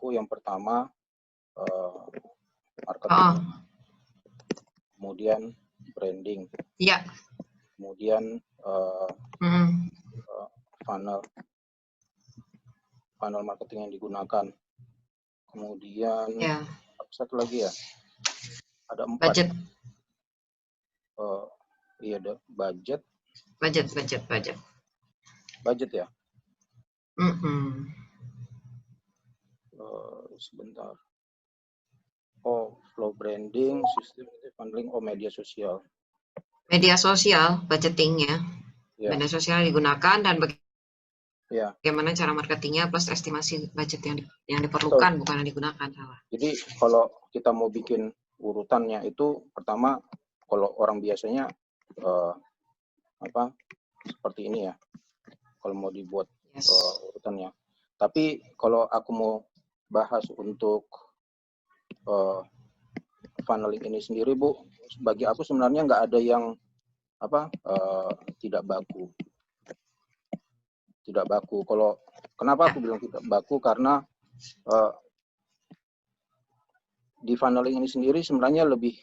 aku yang pertama Oh, marketing, kemudian branding, iya. kemudian Mm, funnel marketing yang digunakan, kemudian ya, satu lagi ya, ada 4. budget, Iya, ada budget ya. Mm-mm. Sebentar. Flow branding, sistem funneling, media sosial. Media sosial, budgetingnya. Ya, Media sosial digunakan dan ya. bagaimana cara marketingnya plus estimasi budget yang Betul. diperlukan, bukan yang digunakan. Salah. Jadi kalau kita mau bikin urutannya itu pertama kalau orang biasanya seperti ini ya. Kalau mau dibuat urutannya. Tapi kalau aku mau bahas untuk funneling ini sendiri, Bu, bagi aku sebenarnya nggak ada yang tidak baku. Tidak baku. Kalau kenapa aku bilang tidak baku? Karena di funneling ini sendiri sebenarnya lebih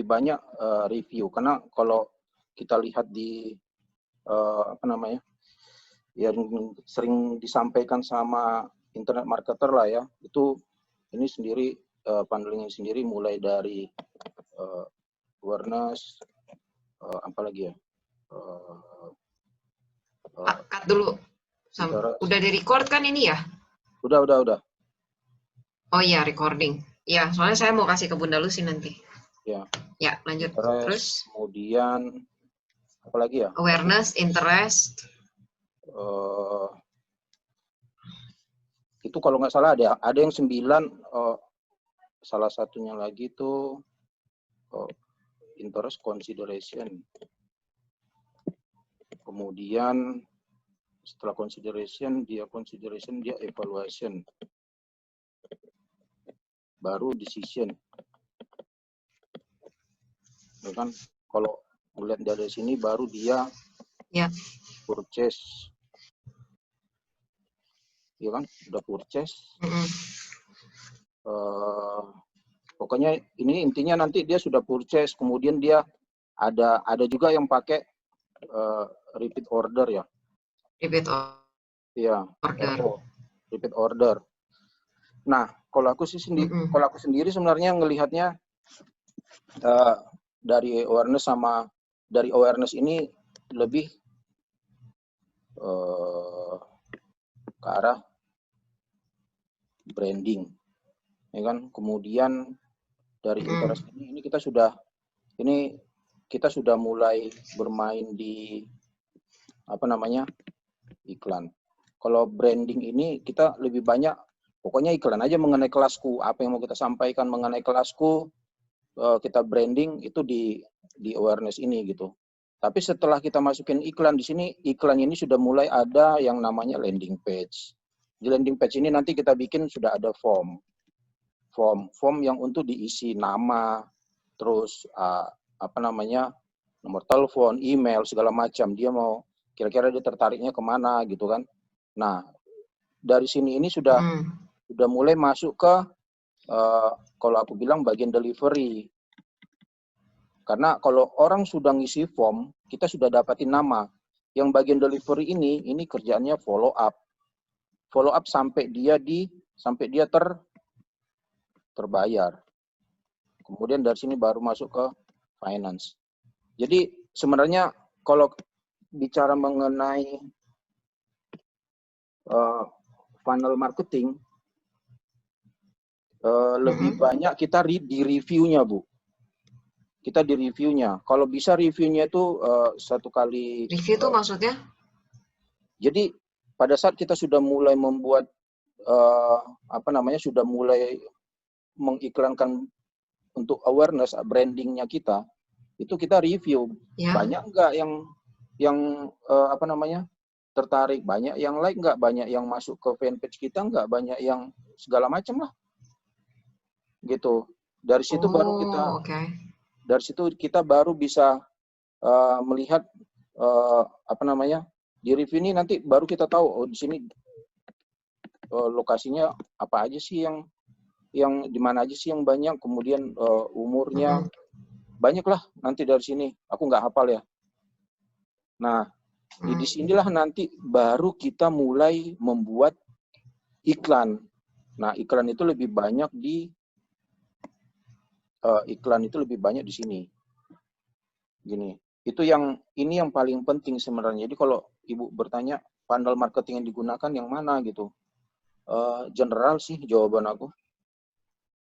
banyak review. Karena kalau kita lihat di yang sering disampaikan sama internet marketer lah ya, itu ini sendiri funneling ini sendiri mulai dari awareness, apalagi ya. Cut dulu. Udah di-record kan ini ya? Udah. Oh iya, recording. Ya, soalnya saya mau kasih ke Bunda Lucy nanti. Ya. Ya, lanjut. Terus? Kemudian, apa lagi ya? Awareness, interest. Itu kalau nggak salah ada yang 9, salah satunya lagi itu interest, consideration. Kemudian setelah consideration dia evaluation, baru decision. Ya kan? Kalau melihat dari sini baru dia purchase. Ya kan? Udah purchase. Pokoknya ini intinya nanti dia sudah purchase, kemudian dia ada juga yang pakai repeat order ya. Repeat order. Nah, kalau aku sendiri sebenarnya ngelihatnya dari awareness ini lebih ke arah branding, ya kan? Kemudian dari interest ini kita sudah mulai bermain di iklan. Kalau branding ini kita lebih banyak pokoknya iklan aja mengenai kelasku, apa yang mau kita sampaikan mengenai kelasku, kita branding itu di awareness ini gitu. Tapi setelah kita masukin iklan di sini, iklan ini sudah mulai ada yang namanya landing page. Di landing page ini nanti kita bikin sudah ada form yang untuk diisi nama, terus nomor telepon, email, segala macam. Dia mau kira-kira dia tertariknya kemana gitu kan. Nah, dari sini ini sudah mulai masuk ke kalau aku bilang bagian delivery. Karena kalau orang sudah ngisi form, kita sudah dapatin nama. Yang bagian delivery ini kerjaannya follow up. Follow up sampai dia terbayar. Kemudian dari sini baru masuk ke finance. Jadi sebenarnya kalau bicara mengenai funnel marketing, lebih banyak kita di reviewnya, Bu. Kita di reviewnya. Kalau bisa reviewnya itu satu kali. Review itu maksudnya? Jadi pada saat kita sudah mulai membuat sudah mulai mengiklankan untuk awareness brandingnya kita, itu kita review. Banyak nggak yang tertarik, banyak yang like nggak, banyak yang masuk ke fanpage kita nggak, banyak yang segala macam lah. Gitu. Dari situ kita baru bisa melihat di review ini nanti baru kita tahu di sini lokasinya apa aja sih yang di mana aja sih yang banyak, kemudian umurnya banyak lah nanti dari sini. Aku nggak hafal ya. Nah, di sinilah nanti baru kita mulai membuat iklan. Nah, iklan itu lebih banyak di sini. Gini, ini yang paling penting sebenarnya. Jadi kalau Ibu bertanya funnel marketing yang digunakan yang mana gitu, general sih jawaban aku.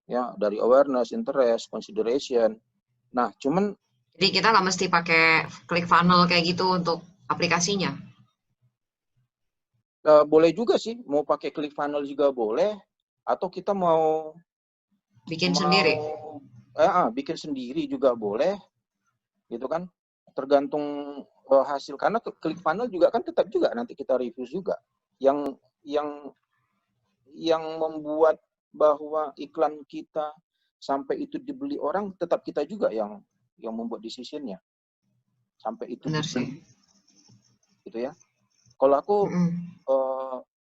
Ya, dari awareness, interest, consideration. Nah, cuman Jadi kita nggak mesti pakai klik funnel kayak gitu untuk aplikasinya. boleh juga sih, mau pakai klik funnel juga boleh, atau kita mau Bikin sendiri. bikin sendiri juga boleh, gitu kan? Tergantung hasil. Karena klik funnel juga kan tetap juga nanti kita review juga. Yang membuat bahwa iklan kita sampai itu dibeli orang, tetap kita juga yang membuat decision-nya. Sampai itu Benar dibeli. sih. Gitu ya. Kalau aku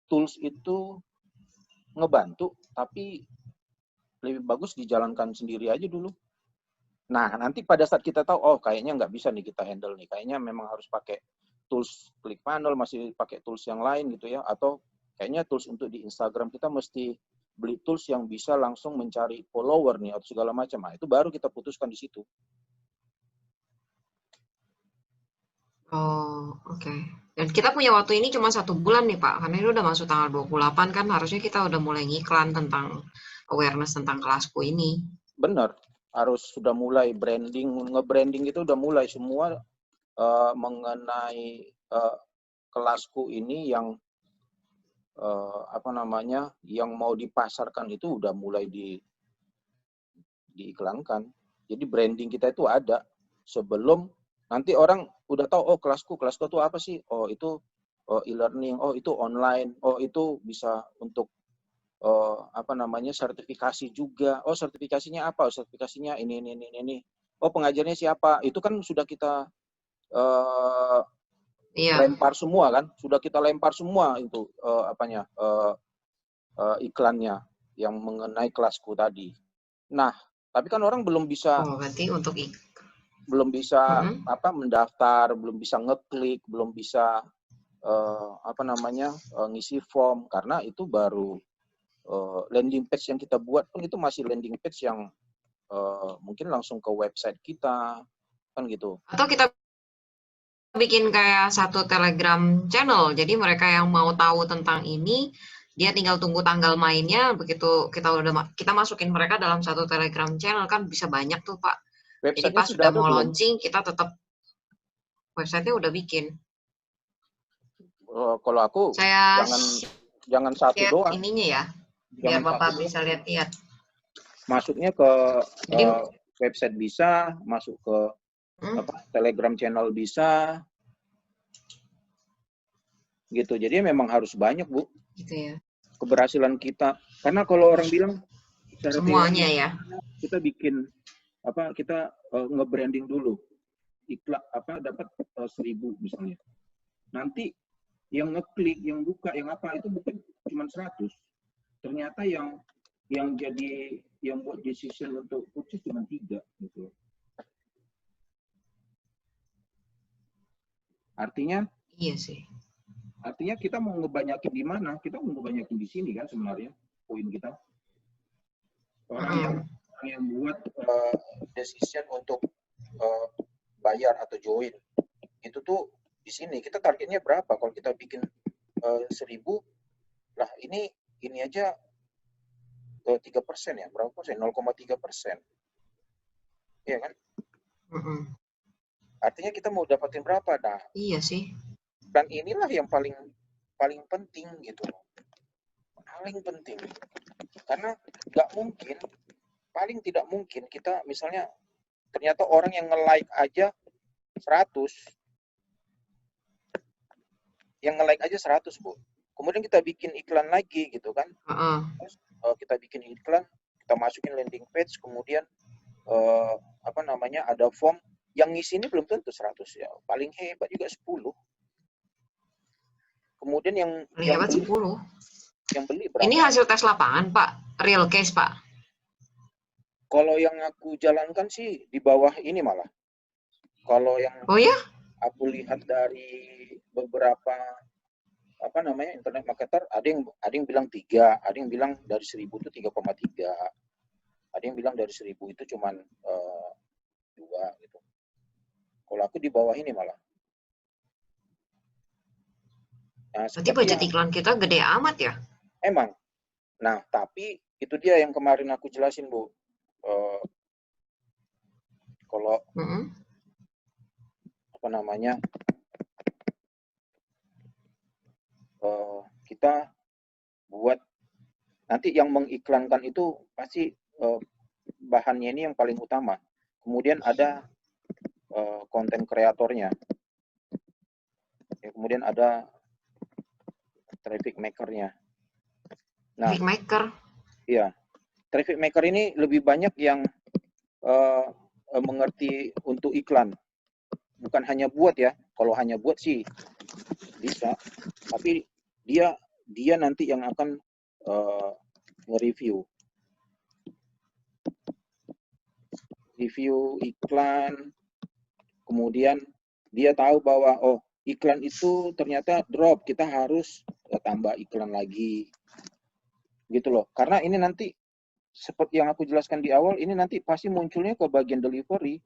tools itu ngebantu, tapi lebih bagus dijalankan sendiri aja dulu. Nah, nanti pada saat kita tahu, oh kayaknya nggak bisa nih kita handle nih, kayaknya memang harus pakai tools klik funnel, masih pakai tools yang lain gitu ya, atau kayaknya tools untuk di Instagram kita mesti beli tools yang bisa langsung mencari follower nih atau segala macam. Nah, itu baru kita putuskan di situ. Oh, oke. Dan kita punya waktu ini cuma 1 bulan nih Pak, karena ini udah masuk tanggal 28 kan, harusnya kita udah mulai ngiklan tentang awareness tentang kelasku ini. Benar, harus sudah mulai branding, nge-branding itu udah mulai semua mengenai kelasku ini yang yang mau dipasarkan itu udah mulai diiklankan. Jadi branding kita itu ada sebelum nanti orang udah tahu, oh kelasku itu apa sih? Oh itu e-learning, oh itu online, oh itu bisa untuk sertifikasi juga. Oh sertifikasinya apa? Oh, sertifikasinya ini. Oh pengajarnya siapa? Itu kan sudah kita lempar semua kan? Sudah kita lempar semua itu iklannya yang mengenai kelasku tadi. Nah, tapi kan orang belum bisa berarti untuk mendaftar, belum bisa ngeklik, belum bisa ngisi form karena itu baru landing page yang kita buat pun itu masih landing page yang mungkin langsung ke website kita kan gitu. Atau kita bikin kayak satu Telegram channel. Jadi mereka yang mau tahu tentang ini, dia tinggal tunggu tanggal mainnya. Begitu kita masukin mereka dalam satu Telegram channel kan bisa banyak tuh Pak. Jadi Websitenya pas sudah sudah ada mau belum? launching, kita tetap websitenya udah bikin. Kalau aku Saya jangan satu share doang. ininya ya, biar Bapak bisa lihat-lihat. Masuknya ke Jadi website bisa, masuk ke Telegram channel bisa, gitu. Jadi memang harus banyak Bu. Gitu ya. Keberhasilan kita. Karena kalau orang bilang secara Semuanya teori ya. kita bikin kita nge-branding dulu. Iklan dapat 1.000 misalnya. Nanti yang ngeklik, yang buka, yang apa itu bukan cuma 100. Ternyata yang buat decision untuk purchase cuma 3 gitu. Artinya iya sih. Artinya kita mau ngebanyakin di mana? Kita mau ngebanyakin di sini kan sebenarnya poin kita. Orang yang buat decision untuk bayar atau join itu tuh di sini kita targetnya berapa? Kalau kita bikin 1.000, lah ini aja 3% ya, berapa persen? 0,3%. Iya kan? Artinya kita mau dapatin berapa? Nah, iya sih. Dan inilah yang paling penting gitu. Paling penting. Karena paling tidak mungkin kita misalnya ternyata orang yang nge-like aja 100. Yang nge-like aja 100, Bu. Kemudian kita bikin iklan lagi gitu kan. Terus kita bikin iklan, kita masukin landing page, kemudian ada form. Yang ngisi ini belum tentu 100 ya. Paling hebat juga 10. Kemudian yang hebat 10. Yang beli berapa? Ini hasil tes lapangan, Pak. Real case, Pak. Kalau yang aku jalankan sih di bawah ini malah. Kalau yang Oh ya? aku lihat dari beberapa internet marketer, ada yang bilang 3, ada yang bilang dari 1.000 itu 3,3, ada yang bilang dari 1.000 itu cuman 2 gitu. Kalau aku di bawah ini malah. Nah, Berarti seperti budget yang iklan kita gede amat ya? emang. Nah, tapi itu dia yang kemarin aku jelasin, Bu. Kalau kita buat nanti yang mengiklankan itu pasti bahannya ini yang paling utama. Kemudian ada konten kreatornya. Kemudian ada traffic maker-nya. Nah, Traffic maker? iya. Traffic maker ini lebih banyak yang mengerti untuk iklan. Bukan hanya buat ya. Kalau hanya buat sih bisa. Tapi dia nanti yang akan nge-review. Review iklan, kemudian dia tahu bahwa iklan itu ternyata drop, kita harus tambah iklan lagi. Gitu loh. Karena ini nanti seperti yang aku jelaskan di awal, ini nanti pasti munculnya ke bagian delivery.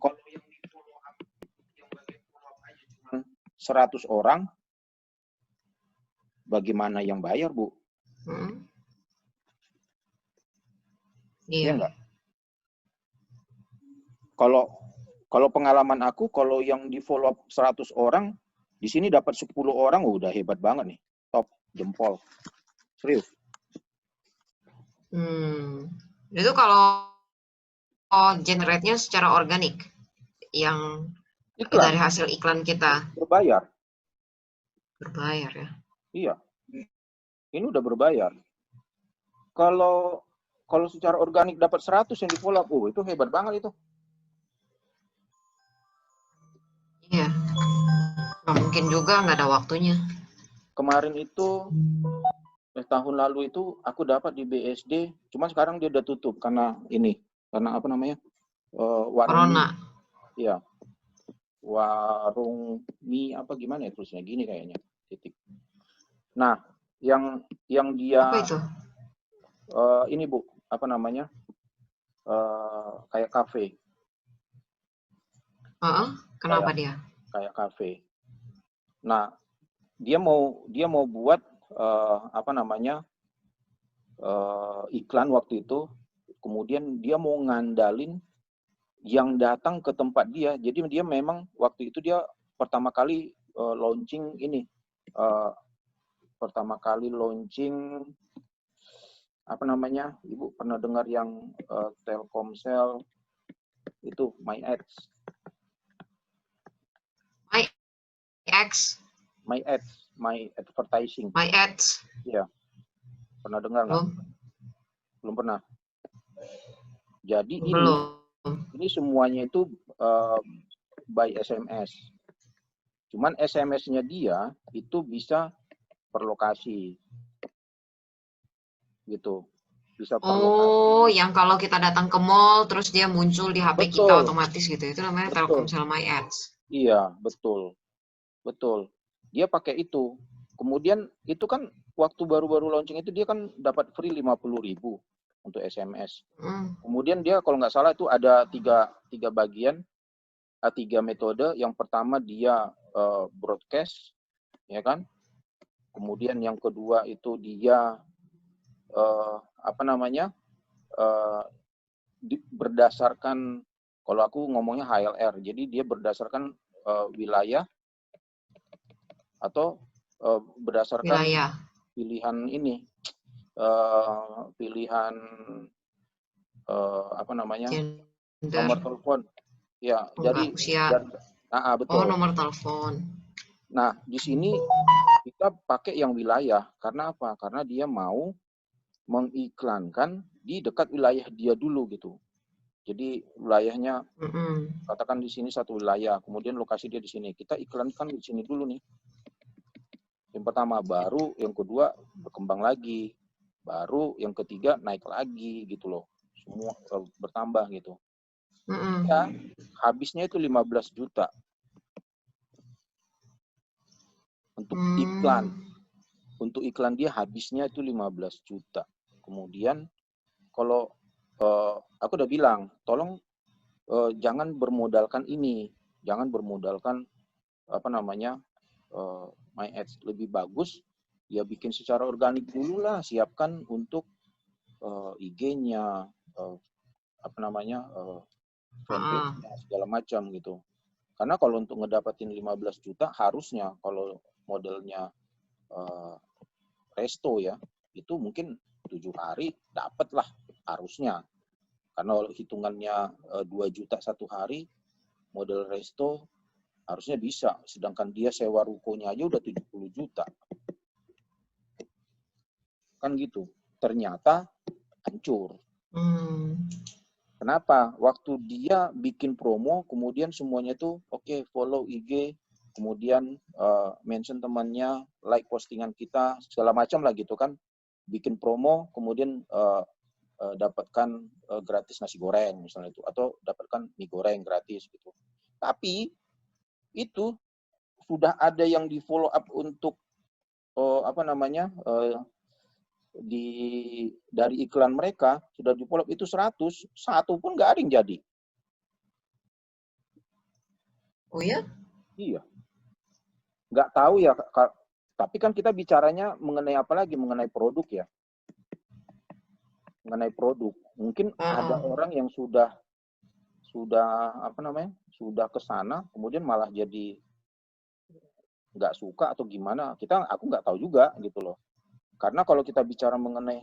Kalau yang di follow up, yang bagian follow up aja cuma 100 orang, bagaimana yang bayar, Bu? Iya enggak? Kalau pengalaman aku, kalau yang di follow up 100 orang, di sini dapat 10 orang, udah hebat banget nih. Top, jempol. Serius. Itu kalau generate-nya secara organik, yang iklan dari hasil iklan kita. Berbayar. Berbayar ya? Iya. Ini udah berbayar. Kalau secara organik dapat 100 yang di follow up, itu hebat banget itu. Iya. Nggak mungkin juga, nggak ada waktunya. Kemarin itu, tahun lalu itu aku dapat di BSD, cuma sekarang dia udah tutup karena apa namanya? Warung Corona. Iya. Warung mie apa gimana ya tulisnya, gini kayaknya. Titik. Nah, yang dia apa itu? Ini Bu, apa namanya? Kayak kafe. Kenapa dia? Kayak kafe. Nah, dia mau buat iklan waktu itu, kemudian dia mau ngandalin yang datang ke tempat dia. Jadi dia memang waktu itu dia pertama kali launching ini, apa namanya, Ibu pernah dengar yang Telkomsel itu My Ads. My Advertising. My Ads. Iya. Pernah dengar nggak? Belum pernah. Jadi ini semuanya itu by SMS. Cuman SMS-nya dia itu bisa per lokasi. Gitu. Bisa per lokasi. Yang kalau kita datang ke mall terus dia muncul di HP kita otomatis gitu. Itu namanya Telkomsel My Ads. Iya, betul. Betul. Dia pakai itu. Kemudian itu kan waktu baru-baru launching itu dia kan dapat free 50.000 untuk SMS. Kemudian dia kalau nggak salah itu ada tiga bagian, 3 metode. Yang pertama dia broadcast, ya kan? Kemudian yang kedua itu dia berdasarkan, kalau aku ngomongnya HLR, jadi dia berdasarkan wilayah atau berdasarkan pilihan ini, pilihan nomor telepon. Ya, jadi betul. Nomor telepon. Nah, di sini kita pakai yang wilayah. Karena apa? Karena dia mau mengiklankan di dekat wilayah dia dulu gitu. Jadi wilayahnya, katakan di sini satu wilayah, kemudian lokasi dia di sini. Kita iklankan di sini dulu nih. Yang pertama, baru yang kedua berkembang lagi, baru yang ketiga naik lagi gitu loh. Semua bertambah gitu. Ya, habisnya itu 15 juta untuk iklan. Untuk iklan dia habisnya itu 15 juta. Kemudian kalau aku udah bilang, tolong jangan bermodalkan ini, jangan bermodalkan apa namanya My Ads. Lebih bagus ya bikin secara organik dulu lah, siapkan untuk IG-nya, apa namanya fanpage-nya segala macam gitu. Karena kalau untuk ngedapatin 15 juta harusnya kalau modelnya resto ya, itu mungkin 7 hari dapat lah harusnya. Karena hitungannya 2 juta satu hari, model resto harusnya bisa. Sedangkan dia sewa rukonya aja udah 70 juta. Kan gitu. Ternyata hancur. Kenapa? Waktu dia bikin promo, kemudian semuanya tuh oke, follow IG, kemudian mention temannya, like postingan kita, segala macam lah gitu kan. Bikin promo, kemudian dapatkan gratis nasi goreng misalnya itu, atau dapatkan mie goreng gratis gitu. Tapi itu sudah ada yang di follow up untuk apa namanya dari iklan mereka sudah di follow up itu 100, satu pun nggak ada yang jadi. Oh ya? Iya. Nggak tahu ya, tapi kan kita bicaranya mengenai apa lagi? Mengenai produk ya. Mengenai produk. Mungkin ada orang yang sudah apa namanya? Sudah ke sana, kemudian malah jadi nggak suka atau gimana. Aku nggak tahu juga gitu loh. Karena kalau kita bicara mengenai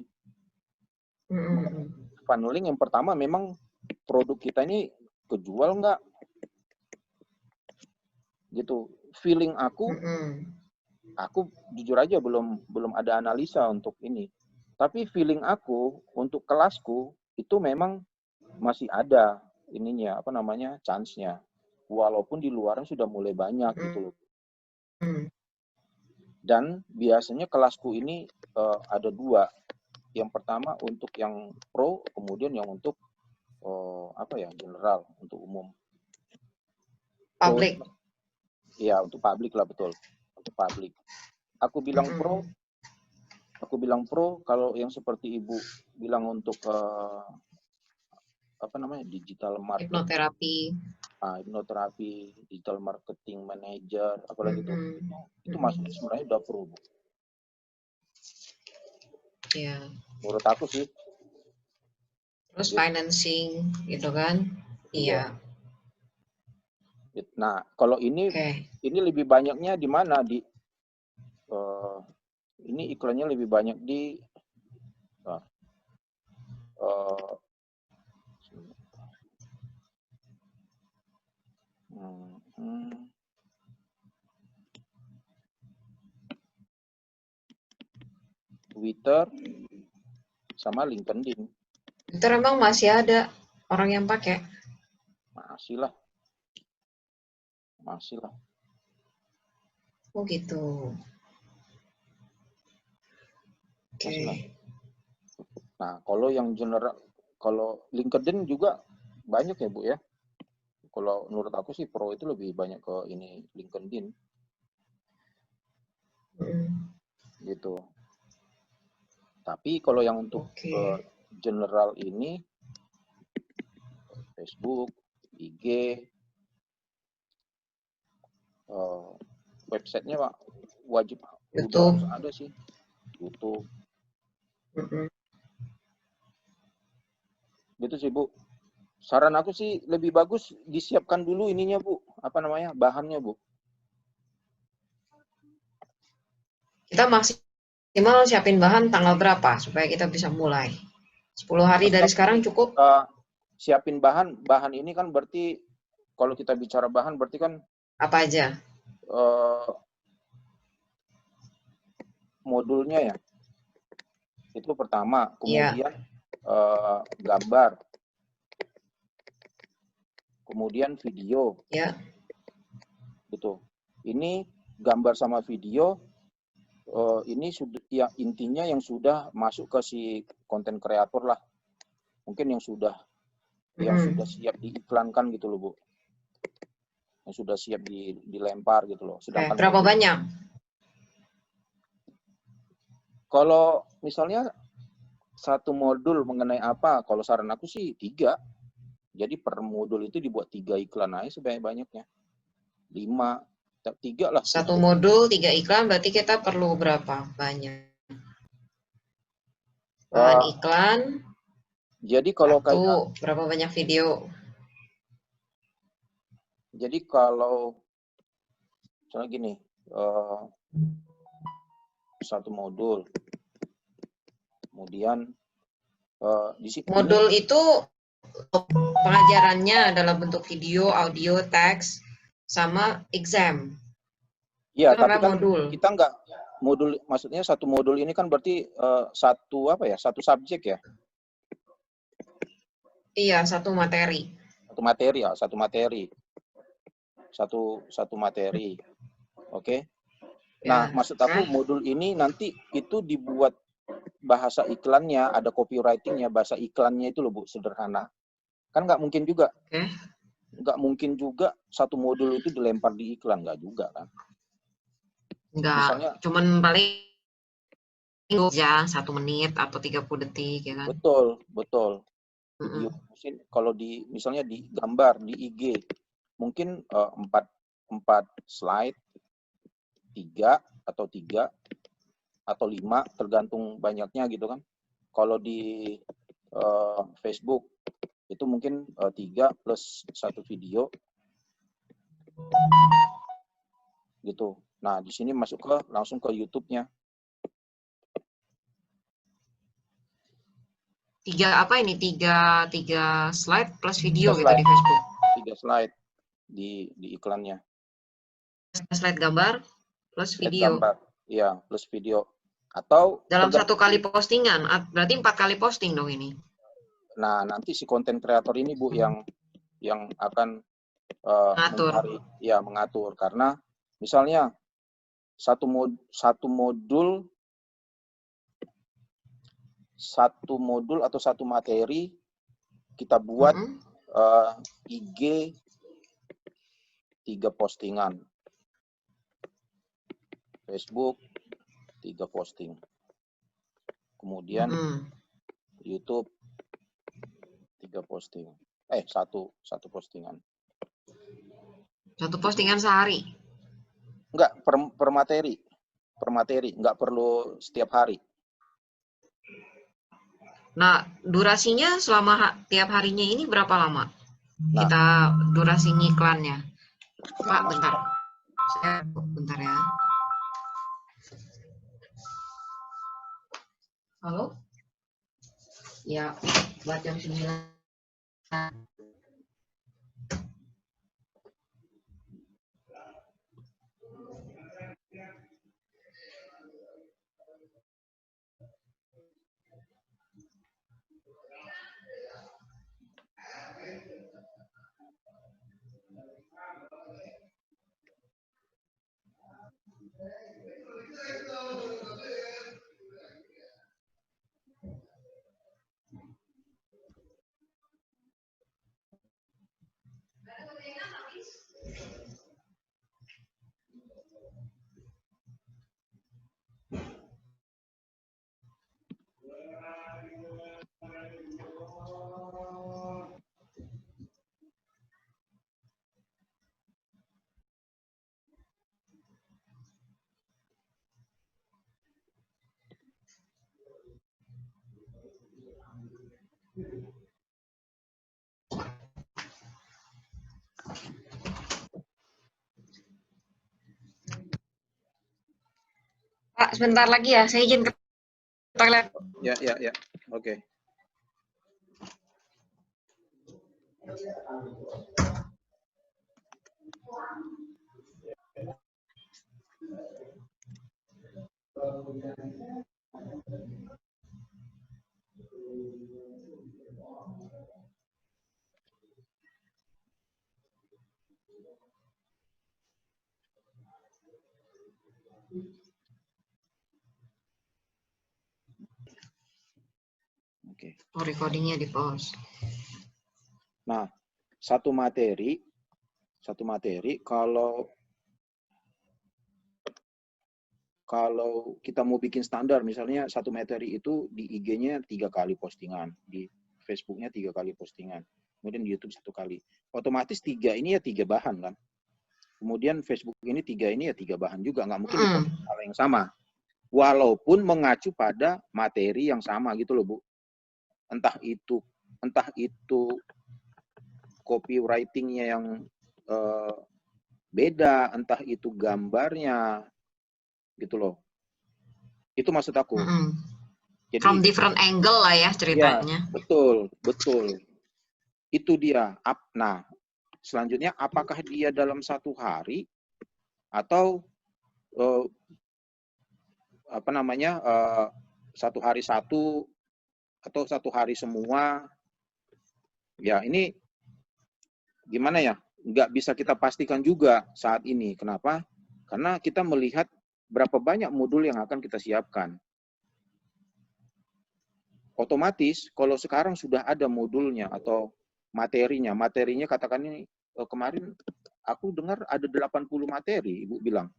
funneling, yang pertama memang produk kita ini kejual nggak? Gitu. Feeling aku jujur aja belum ada analisa untuk ini. Tapi feeling aku untuk kelasku itu memang masih ada ininya, apa namanya, chance-nya. Walaupun di luaran sudah mulai banyak gitu loh. Dan biasanya kelasku ini ada 2. Yang pertama untuk yang pro, kemudian yang untuk apa ya, general, untuk umum. Public. Iya, untuk publik lah, betul. Untuk publik. Aku bilang pro kalau yang seperti Ibu bilang untuk apa namanya, digital marketing, hipnoterapi, digital marketing manager, apalagi itu masuknya sebenarnya udah pro. Iya. Menurut aku sih. Terus financing gitu kan? Iya. Nah, kalau ini lebih banyaknya di mana? Ini iklannya lebih banyak di Twitter sama LinkedIn. Twitter emang masih ada orang yang pakai? Masih lah. Oh gitu. Oke. Nah, kalau yang general, kalau LinkedIn juga banyak ya, Bu ya. Kalau menurut aku sih pro itu lebih banyak ke ini LinkedIn. Gitu. Tapi kalau yang untuk general ini Facebook, IG, websitenya Pak wajib udah harus ada sih. YouTube. Gitu sih, Bu. Saran aku sih lebih bagus disiapkan dulu ininya, Bu. Apa namanya? Bahannya, Bu. Kita maksimal siapin bahan tanggal berapa supaya kita bisa mulai? 10 hari dari sekarang cukup? Siapin bahan ini kan berarti kalau kita bicara bahan berarti kan apa aja? Modulnya ya. Itu pertama. Kemudian gambar. Kemudian video. Ya. Gitu. Ini gambar sama video ini sudah ya intinya yang sudah masuk ke si konten kreator lah. Mungkin yang sudah siap diiklankan gitu loh, Bu. Yang sudah siap dilempar gitu loh. Sedangkan berapa banyak? Kalau misalnya satu modul mengenai apa, kalau saran aku sih 3. Jadi per modul itu dibuat 3 iklan aja sebanyak-banyaknya. 5, 3 lah. Satu modul 3 iklan, berarti kita perlu berapa banyak? Bahan iklan. Jadi kalau kayak berapa banyak video? Jadi kalau misalnya gini, satu modul, kemudian di sini modul itu pengajarannya dalam bentuk video, audio, teks, sama exam. Iya, Itu tapi kan modul. kita nggak modul, maksudnya satu modul ini kan berarti satu subjek ya? Iya, satu materi. Satu materi. Oke. Nah, maksud aku modul ini nanti itu dibuat bahasa iklannya, ada copywritingnya, bahasa iklannya itu loh, Bu, sederhana. Kan nggak mungkin juga. Nggak mungkin juga satu modul itu dilempar di iklan, nggak juga kan. Nggak, misalnya, cuman paling ya 1 menit atau 30 detik ya kan. Betul. Video kalau misalnya di gambar di IG mungkin 4 slide, 3 atau 5 tergantung banyaknya gitu kan. Kalau di Facebook itu mungkin 3 plus 1 video gitu. Nah, di sini langsung ke YouTube-nya. 3 slide plus video gitu di Facebook. 3 slide di iklannya. Slide gambar plus video. Iya, plus video. Atau dalam 1 kali postingan, berarti 4 kali posting dong ini. Nah, nanti si konten kreator ini, Bu, yang akan mengatur. Karena misalnya satu modul atau satu materi kita buat IG 3 postingan, Facebook 3 posting, kemudian YouTube 3 posting, satu postingan. Satu postingan sehari? Enggak, per materi, enggak perlu setiap hari. Nah, durasinya selama tiap harinya ini berapa lama? Kita durasi iklannya. Pak, bentar. Bentar ya. Halo? Ya, buat jam 9. Pak, sebentar lagi ya, saya izin ke toilet. Ya. Oke. Oke. Oh, recordingnya di pause. Nah, satu materi kalau kita mau bikin standar, misalnya satu materi itu di IG-nya 3 kali postingan, di Facebook-nya 3 kali postingan, kemudian di YouTube 1 kali. Otomatis 3 ini ya 3 bahan kan. Kemudian Facebook ini 3 ini ya 3 bahan juga, nggak mungkin diposting hal yang sama. Walaupun mengacu pada materi yang sama gitu loh, Bu. Entah itu copywriting-nya yang beda, entah itu gambarnya, gitu loh. Itu maksud aku. Jadi, from different angle lah ya ceritanya. Ya, betul. Itu dia. Nah, selanjutnya apakah dia dalam 1 hari atau 1 hari 1 atau 1 hari semua? Ya, ini gimana ya? Nggak bisa kita pastikan juga saat ini. Kenapa? Karena kita melihat berapa banyak modul yang akan kita siapkan. Otomatis kalau sekarang sudah ada modulnya atau materinya katakan ini kemarin aku dengar ada 80 materi, Ibu bilang.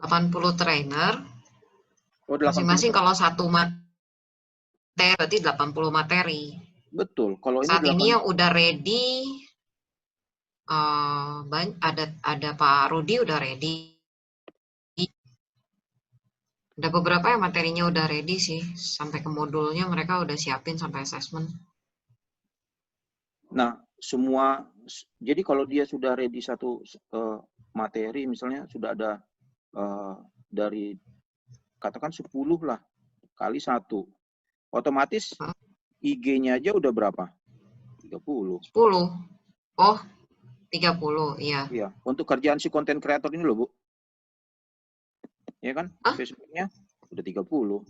80 trainer. Oh, 80. Masing-masing kalau satu materi berarti 80 materi. Betul. Kalau saat ini yang udah ready, ada Pak Rudi udah ready. Ada beberapa yang materinya udah ready sih, sampai ke modulnya mereka udah siapin sampai assessment. Nah, jadi kalau dia sudah ready satu materi, misalnya sudah ada dari katakan 10 lah kali 1, otomatis IG-nya aja udah berapa? 30. 10. Oh, 30, iya. Iya, untuk kerjaan si konten kreator ini loh, Bu. Ya kan? Facebook-nya udah 30.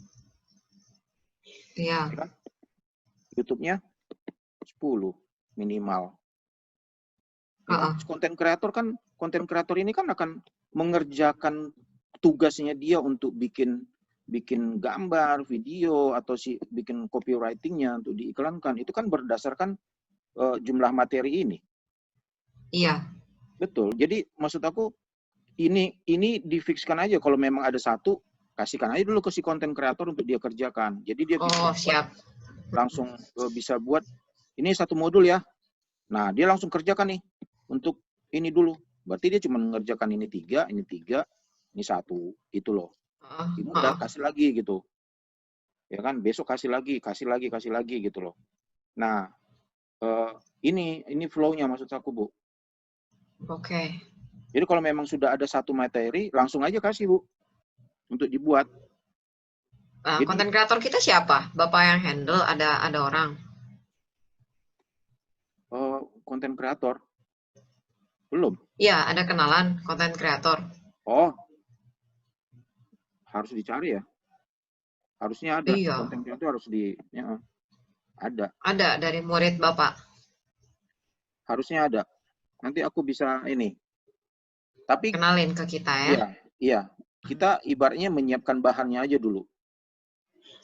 Iya. Ya kan? YouTube-nya 10 minimal. Ya, konten kreator ini kan akan mengerjakan tugasnya dia untuk bikin gambar, video, atau bikin copywriting-nya untuk diiklankan. Itu kan berdasarkan jumlah materi ini. Iya. Betul. Jadi maksud aku ini difikskan aja, kalau memang ada satu, kasihkan aja dulu ke si konten kreator untuk dia kerjakan. Jadi dia bisa langsung bisa buat ini satu modul ya. Nah, dia langsung kerjakan nih untuk ini dulu. Berarti dia cuma mengerjakan ini 3, ini 1, gitu loh. Ini udah kasih lagi gitu. Ya kan, besok kasih lagi gitu loh. Nah, ini flow-nya maksud aku, Bu. Oke. Jadi kalau memang sudah ada satu materi, langsung aja kasih, Bu, untuk dibuat. Nah, konten kreator kita siapa? Bapak yang handle, ada orang? Konten kreator? Belum. Iya, ada kenalan konten kreator. Oh, harus dicari ya. Harusnya ada. Iya. Konten kreator harus ada. Ada dari murid Bapak. Harusnya ada. Nanti aku bisa ini. Tapi kenalin ke kita ya. Iya. Kita ibaratnya menyiapkan bahannya aja dulu.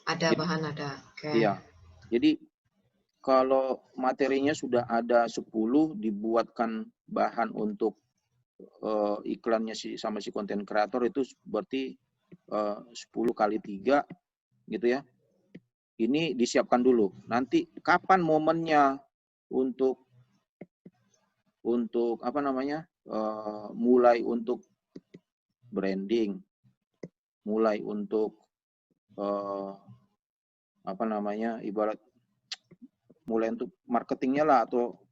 Ada bahan ada. Okay. Iya. Jadi kalau materinya sudah ada 10, dibuatkan bahan untuk iklannya sama si konten kreator, itu berarti 10 kali 3 gitu ya. Ini disiapkan dulu. Nanti kapan momennya untuk mulai untuk branding, mulai untuk ibarat mulai untuk marketingnya lah, atau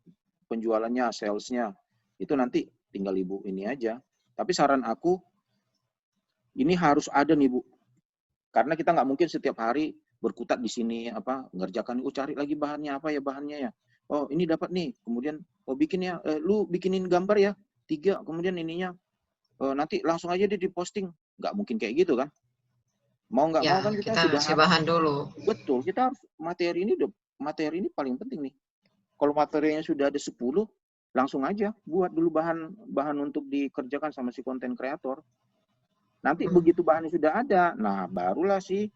penjualannya, salesnya, itu nanti tinggal Ibu ini aja. Tapi saran aku, ini harus ada nih, Bu. Karena kita nggak mungkin setiap hari berkutat di sini, ngerjakan, cari lagi bahannya ya. Oh, ini dapat nih, kemudian bikin ya, lu bikinin gambar ya, 3, kemudian ininya, nanti langsung aja dia diposting. Nggak mungkin kayak gitu kan. Mau nggak mau kan kita sudah harus bahan dulu. Betul, kita harus materi ini paling penting nih. Kalau materinya sudah ada 10, langsung aja buat dulu bahan untuk dikerjakan sama si konten kreator. Nanti begitu bahannya sudah ada, nah barulah si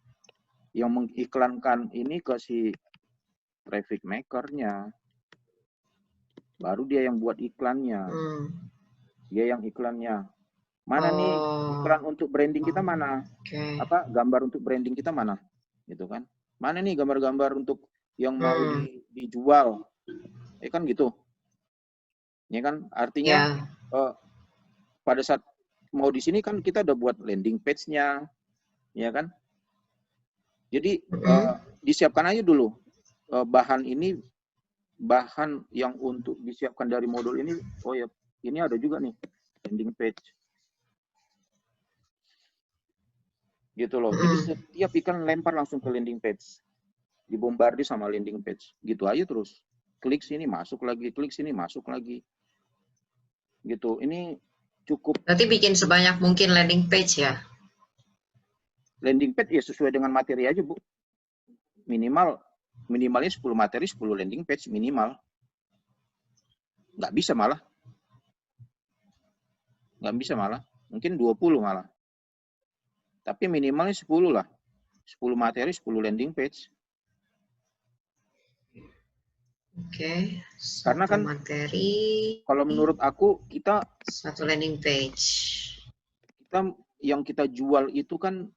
yang mengiklankan ini ke si traffic maker-nya. Baru dia yang buat iklannya. Dia yang iklannya. Mana nih iklan untuk branding kita mana? Apa gambar untuk branding kita mana? Gitu kan? Mana nih gambar-gambar untuk yang mau dijual? Kan gitu. Ya kan? Artinya pada saat mau di sini kan kita udah buat landing page-nya, ya kan? Jadi disiapkan aja dulu bahan ini, bahan yang untuk disiapkan dari modul ini. Oh ya, ini ada juga nih landing page. Gitu loh. Jadi setiap iklan lempar langsung ke landing page. Dibombardir sama landing page. Gitu aja terus. Klik sini masuk lagi, klik sini masuk lagi. Gitu. Ini cukup. Berarti bikin sebanyak mungkin landing page ya? Landing page ya sesuai dengan materi aja, Bu. Minimalnya 10 materi, 10 landing page minimal. Nggak bisa malah. Mungkin 20 malah. Tapi minimalnya 10 lah. 10 materi, 10 landing page. Oke. Karena kan materi. Kalau menurut aku kita satu landing page. Yang kita jual itu kan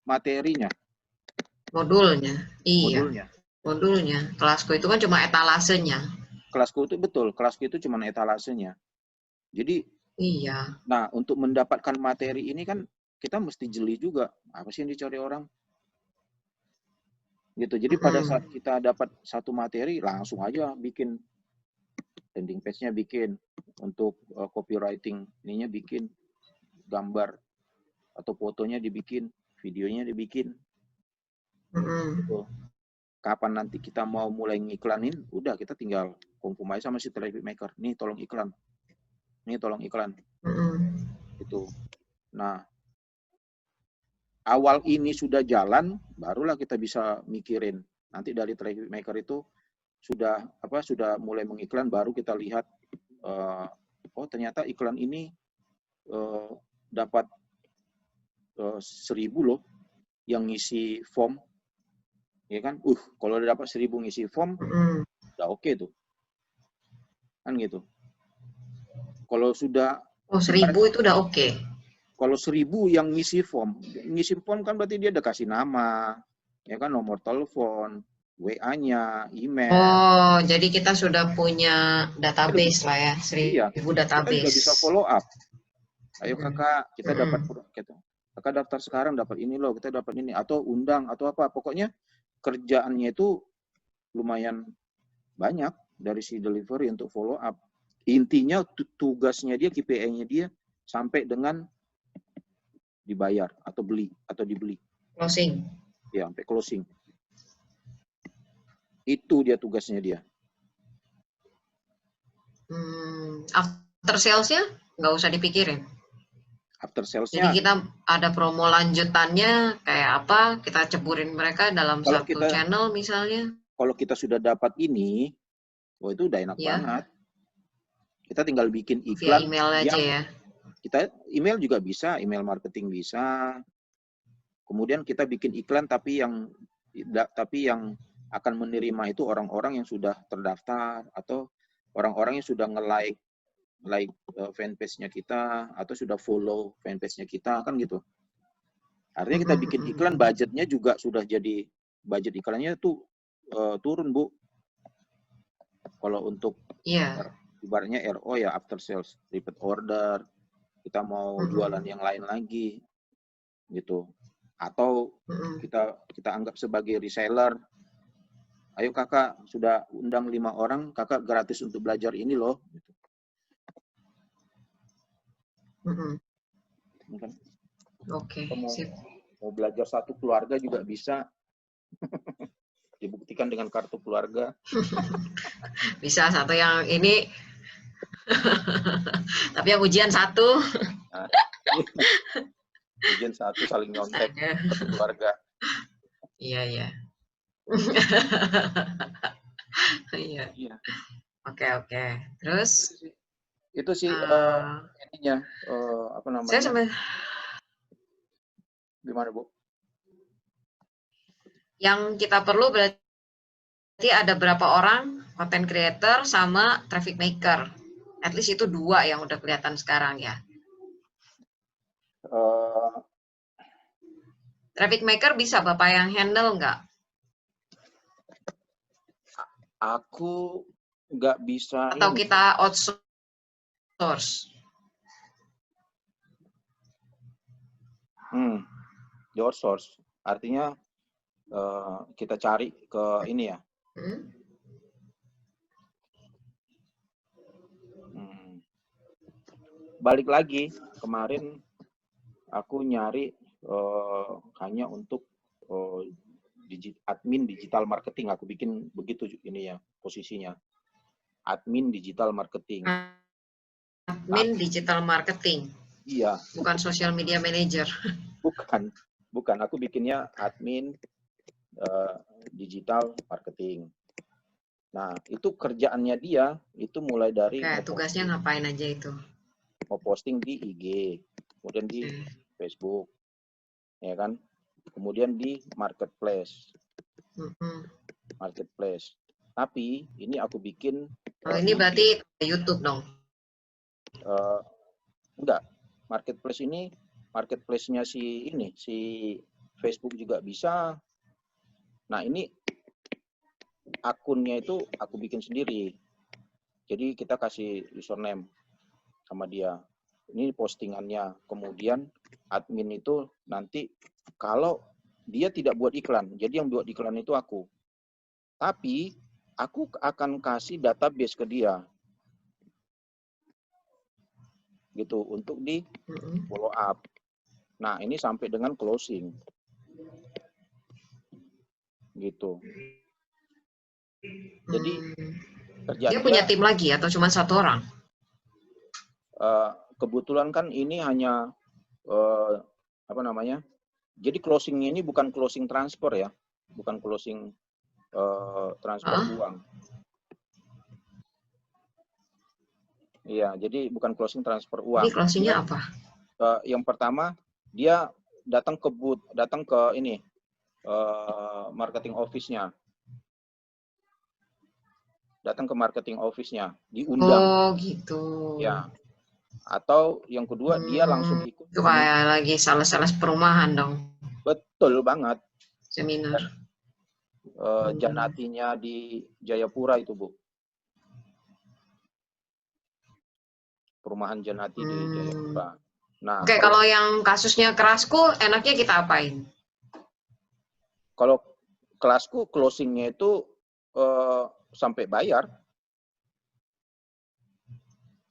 materinya. Modulnya. Iya. Modulnya. Kelasku itu kan cuma etalasenya. Kelasku itu betul. Kelasku itu cuma etalasenya. Jadi. Iya. Nah, untuk mendapatkan materi ini kan kita mesti jeli juga. Apa sih yang dicari orang? Gitu. Jadi pada saat kita dapat satu materi, langsung aja bikin landing page-nya, bikin untuk copywriting ininya, bikin gambar atau fotonya dibikin, videonya dibikin. Gitu. Kapan nanti kita mau mulai ngiklanin, udah kita tinggal confirm aja sama si traffic maker. Nih tolong iklan. Nih tolong iklan. Gitu. Nah, awal ini sudah jalan, barulah kita bisa mikirin. Nanti dari traffic maker itu sudah mulai mengiklan, baru kita lihat oh ternyata iklan ini dapat 1.000 loh yang ngisi form, ya kan? Kalau udah dapat 1.000 ngisi form, udah oke tuh, kan gitu. Kalau sudah 1.000 itu udah oke. Kalau 1.000 yang ngisi form kan berarti dia udah kasih nama, ya kan, nomor telepon, WA-nya, email. Oh, jadi kita sudah punya database lah ya, 1.000 database. Kita juga bisa follow up. Ayo kakak, kita dapat, kakak daftar sekarang dapat ini loh, kita dapat ini, atau undang atau apa. Pokoknya kerjaannya itu lumayan banyak dari si delivery untuk follow up. Intinya tugasnya dia, KPI-nya dia sampai dengan dibayar atau dibeli. Closing. Ya, sampai closing. Itu dia tugasnya dia. After sales-nya nggak usah dipikirin. After sales-nya. Jadi kita ada promo lanjutannya kayak apa, kita ceburin mereka dalam satu channel misalnya. Kalau kita sudah dapat ini, itu udah enak banget. Kita tinggal bikin iklan. Via email aja ya. Kita email juga bisa, email marketing bisa. Kemudian kita bikin iklan tapi yang akan menerima itu orang-orang yang sudah terdaftar atau orang-orang yang sudah nge-like fanpage-nya kita atau sudah follow fanpage-nya kita, kan gitu. Artinya kita bikin iklan, budgetnya juga sudah jadi, budget iklannya tuh turun, Bu. Kalau untuk ibaratnya RO ya, after sales, repeat order, kita mau jualan yang lain lagi, gitu. Atau kita anggap sebagai reseller. Ayo kakak, sudah undang 5 orang, kakak gratis untuk belajar ini loh. Gitu. Oke, sip. Mau belajar satu keluarga juga bisa. Dibuktikan dengan kartu keluarga. Bisa satu yang ini. Tapi yang ujian satu. Nah, ujian satu saling nyontek satu keluarga. Iya. Iya. Oke. Terus itu sih ininya apa namanya? Saya sampai gimana, Bu? Yang kita perlu berarti ada berapa orang content creator sama traffic maker. At least itu 2 yang udah kelihatan sekarang ya. Traffic maker bisa Bapak yang handle nggak? Aku nggak bisa Atau ini. kita outsource? Di outsource. Artinya kita cari ke ini ya. Balik lagi, kemarin aku nyari hanya untuk admin digital marketing. Aku bikin begitu ini ya posisinya. Admin digital marketing. Admin digital marketing. Iya. Bukan social media manager. Bukan. Aku bikinnya admin digital marketing. Nah, itu kerjaannya dia itu mulai dari tugasnya ngapain aja itu? Mau posting di IG, kemudian di Facebook, ya kan? Kemudian di marketplace. Marketplace. Tapi ini aku bikin. Ini berarti YouTube dong? Enggak. Marketplace-nya si Facebook juga bisa. Nah, ini akunnya itu aku bikin sendiri. Jadi kita kasih username sama dia. Ini postingannya. Kemudian admin itu nanti kalau dia tidak buat iklan. Jadi yang buat iklan itu aku. Tapi aku akan kasih database ke dia. Gitu untuk di follow up. Nah, ini sampai dengan closing. Gitu. Jadi dia punya tim lagi atau cuma 1 orang? Kebetulan kan ini hanya jadi closingnya ini bukan closing transfer ya, bukan closing transfer uang. Iya, jadi bukan closing transfer uang. Jadi closingnya apa? Yang pertama dia datang ke booth, datang ke ini marketing office-nya. Datang ke marketing office-nya, diundang. Oh, gitu. Ya. Atau yang kedua dia langsung ikut. Itu kayak lagi sales-sales perumahan dong. Betul banget. Seminar. Janatinya di Jayapura itu, Bu. Perumahan Janati di Jayapura. Nah, Oke, kalau yang kasusnya Kerasku, enaknya kita apain? Kalau kelasku closingnya itu sampai bayar.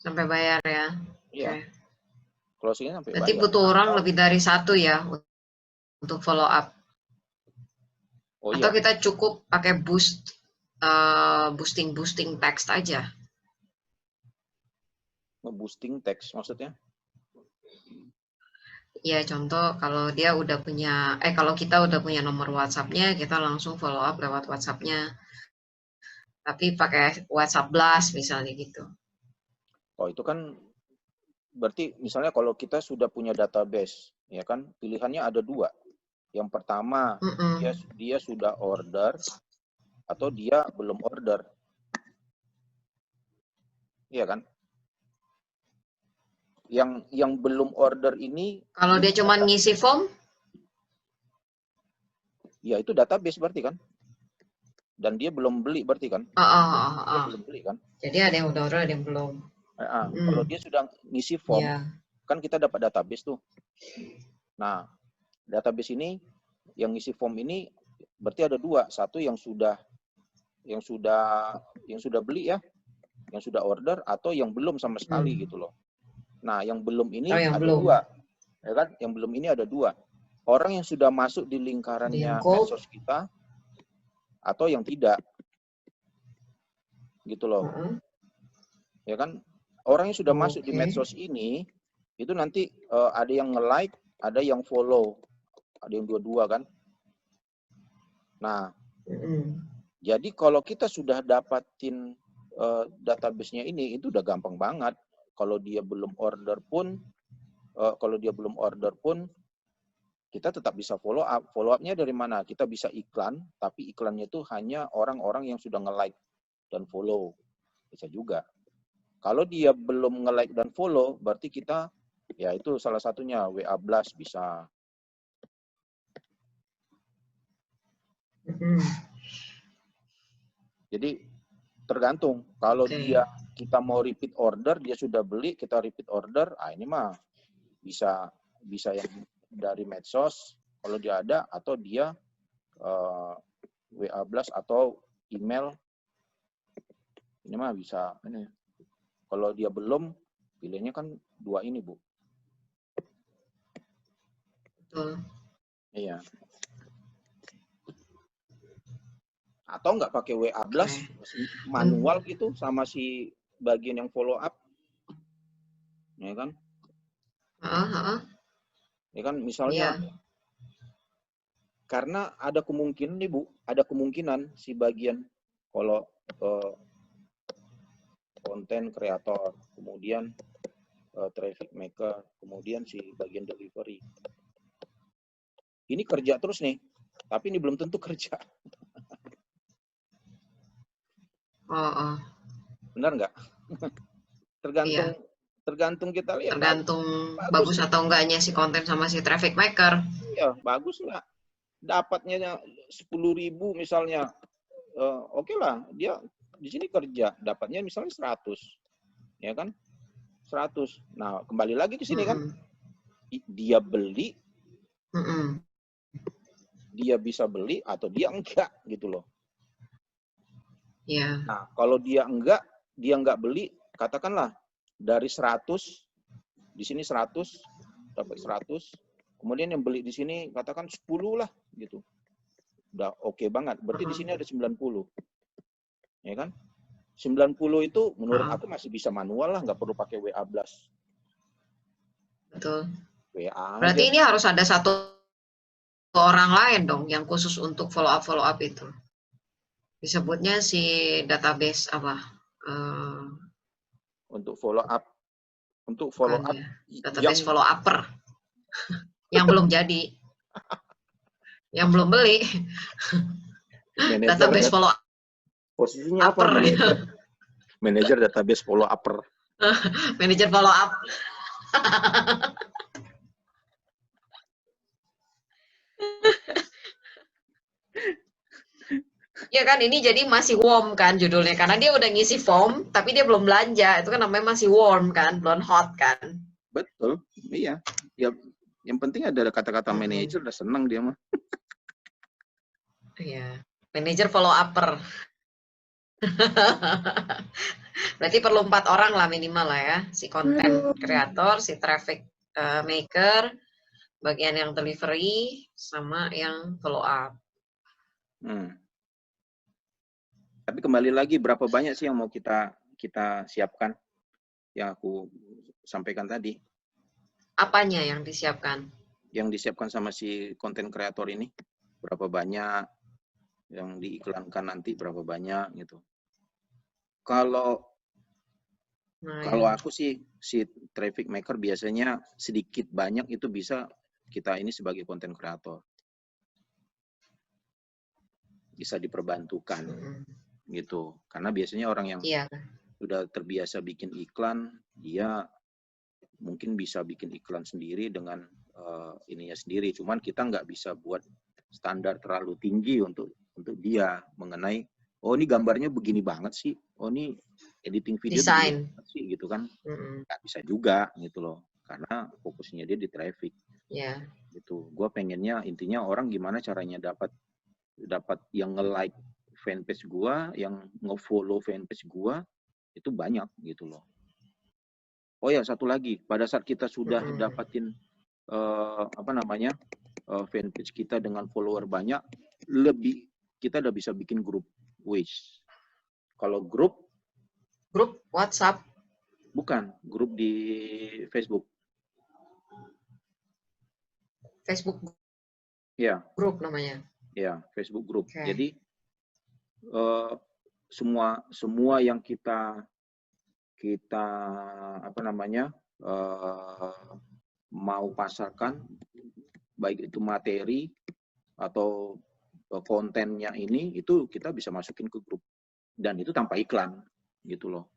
Sampai bayar ya? Iya. Okay. Closingnya sampai berarti bayar. Butuh orang lebih dari 1 ya untuk follow up. Oh, atau iya. Kita cukup pakai boosting text aja. Nge-boosting text maksudnya? Ya, contoh kalau dia udah punya, kalau kita udah punya nomor WhatsApp-nya, kita langsung follow up lewat WhatsApp-nya. Tapi pakai WhatsApp Blast misalnya gitu. Oh, itu kan berarti misalnya kalau kita sudah punya database, ya kan, pilihannya ada 2. Yang pertama, dia sudah order atau dia belum order. Iya kan? Yang belum order ini, kalau dia cuma ngisi form, ya itu database berarti kan? Dan dia belum beli berarti kan? Dia belum beli kan? Jadi ada yang udah order, ada yang belum. Kalau dia sudah ngisi form, kan kita dapat database tuh. Nah, database ini yang ngisi form ini berarti ada 2. Satu yang sudah beli ya, yang sudah order, atau yang belum sama sekali gitu loh. Nah, yang belum ini ada 2, ya kan? Yang belum ini ada 2. Orang yang sudah masuk di lingkarannya medsos kita atau yang tidak, gitu loh. Ya kan? Orang yang sudah masuk di medsos ini itu nanti ada yang nge-like, ada yang follow, ada yang dua-dua kan. Nah, jadi kalau kita sudah dapatin database-nya ini, itu udah gampang banget. Kalau dia belum order pun, kita tetap bisa follow up. Follow up-nya dari mana? Kita bisa iklan, tapi iklannya itu hanya orang-orang yang sudah nge-like dan follow. Bisa juga. Kalau dia belum nge-like dan follow, berarti kita, ya itu salah satunya, WA Blast bisa. Jadi tergantung. Kalau kita mau repeat order, dia sudah beli, kita repeat order, ini mah bisa yang dari medsos, kalau dia ada, atau dia WA Blast atau email. Ini mah bisa. Ini. Kalau dia belum, pilihnya kan 2 ini, Bu. Betul. Iya. Atau nggak pakai WA Blast, manual gitu, sama si bagian yang follow up. Ya kan? Ya kan, misalnya, karena ada kemungkinan nih, Bu, ada kemungkinan si bagian, kalau konten kreator, kemudian traffic maker, kemudian si bagian delivery. Ini kerja terus nih, tapi ini belum tentu kerja. Benar nggak? Tergantung kita lihat. Tergantung bagus atau enggaknya si konten sama si traffic maker. Iya, bagus lah. Dapatnya 10.000 misalnya, oke lah, dia di sini kerja, dapatnya misalnya 100, ya kan? 100. Nah, kembali lagi ke sini kan, dia beli, dia bisa beli atau dia enggak gitu loh. Iya. Nah, kalau dia enggak beli, katakanlah dari 100, di sini 100, dapat 100, kemudian yang beli di sini katakan 10 lah gitu. Udah oke banget. Berarti di sini ada 90. Ya kan? 90 itu menurut aku masih bisa manual lah, nggak perlu pakai WA Blast. Betul. WA Berarti aja. ini harus ada satu orang lain dong yang khusus untuk follow up itu. Disebutnya si database apa? Untuk follow up. Database follow upper. Yang belum jadi. Yang belum beli. Database follow up. Posisinya apa? Manager database follow upper. Manager follow up. Ya kan, ini jadi masih warm kan judulnya, karena dia udah ngisi form tapi dia belum belanja, itu kan namanya masih warm kan, belum hot kan. Betul, iya. Ya, yang penting ada kata-kata manajer, udah senang dia mah. Iya, manajer follow upper. Berarti perlu 4 orang lah minimal lah ya, si konten kreator, si traffic maker, bagian yang delivery, sama yang follow up. Tapi kembali lagi, berapa banyak sih yang mau kita siapkan? Yang aku sampaikan tadi. Apanya yang disiapkan? Yang disiapkan sama si konten kreator ini, berapa banyak? Yang diiklankan nanti berapa banyak gitu. Kalau aku sih, si traffic maker biasanya sedikit banyak itu bisa kita ini sebagai konten kreator. Bisa diperbantukan gitu. Karena biasanya orang yang sudah terbiasa bikin iklan, dia mungkin bisa bikin iklan sendiri dengan ininya sendiri. Cuman kita nggak bisa buat standar terlalu tinggi untuk dia mengenai, oh ini gambarnya begini banget sih, oh ini editing video begini banget sih gitu kan. Nggak bisa juga gitu loh, karena fokusnya dia di traffic. Gitu. Gue pengennya intinya orang gimana caranya dapat yang nge-like fanpage gue, yang nge-follow fanpage gue, itu banyak gitu loh. Oh ya, satu lagi, pada saat kita sudah dapatin fanpage kita dengan follower banyak, kita udah bisa bikin grup Wish. Kalau grup WhatsApp? Bukan, grup di Facebook. Facebook ya, grup namanya. Ya, Facebook grup. Jadi semua yang kita mau pasarkan baik itu materi atau kontennya ini, itu kita bisa masukin ke grup. Dan itu tanpa iklan, gitu loh.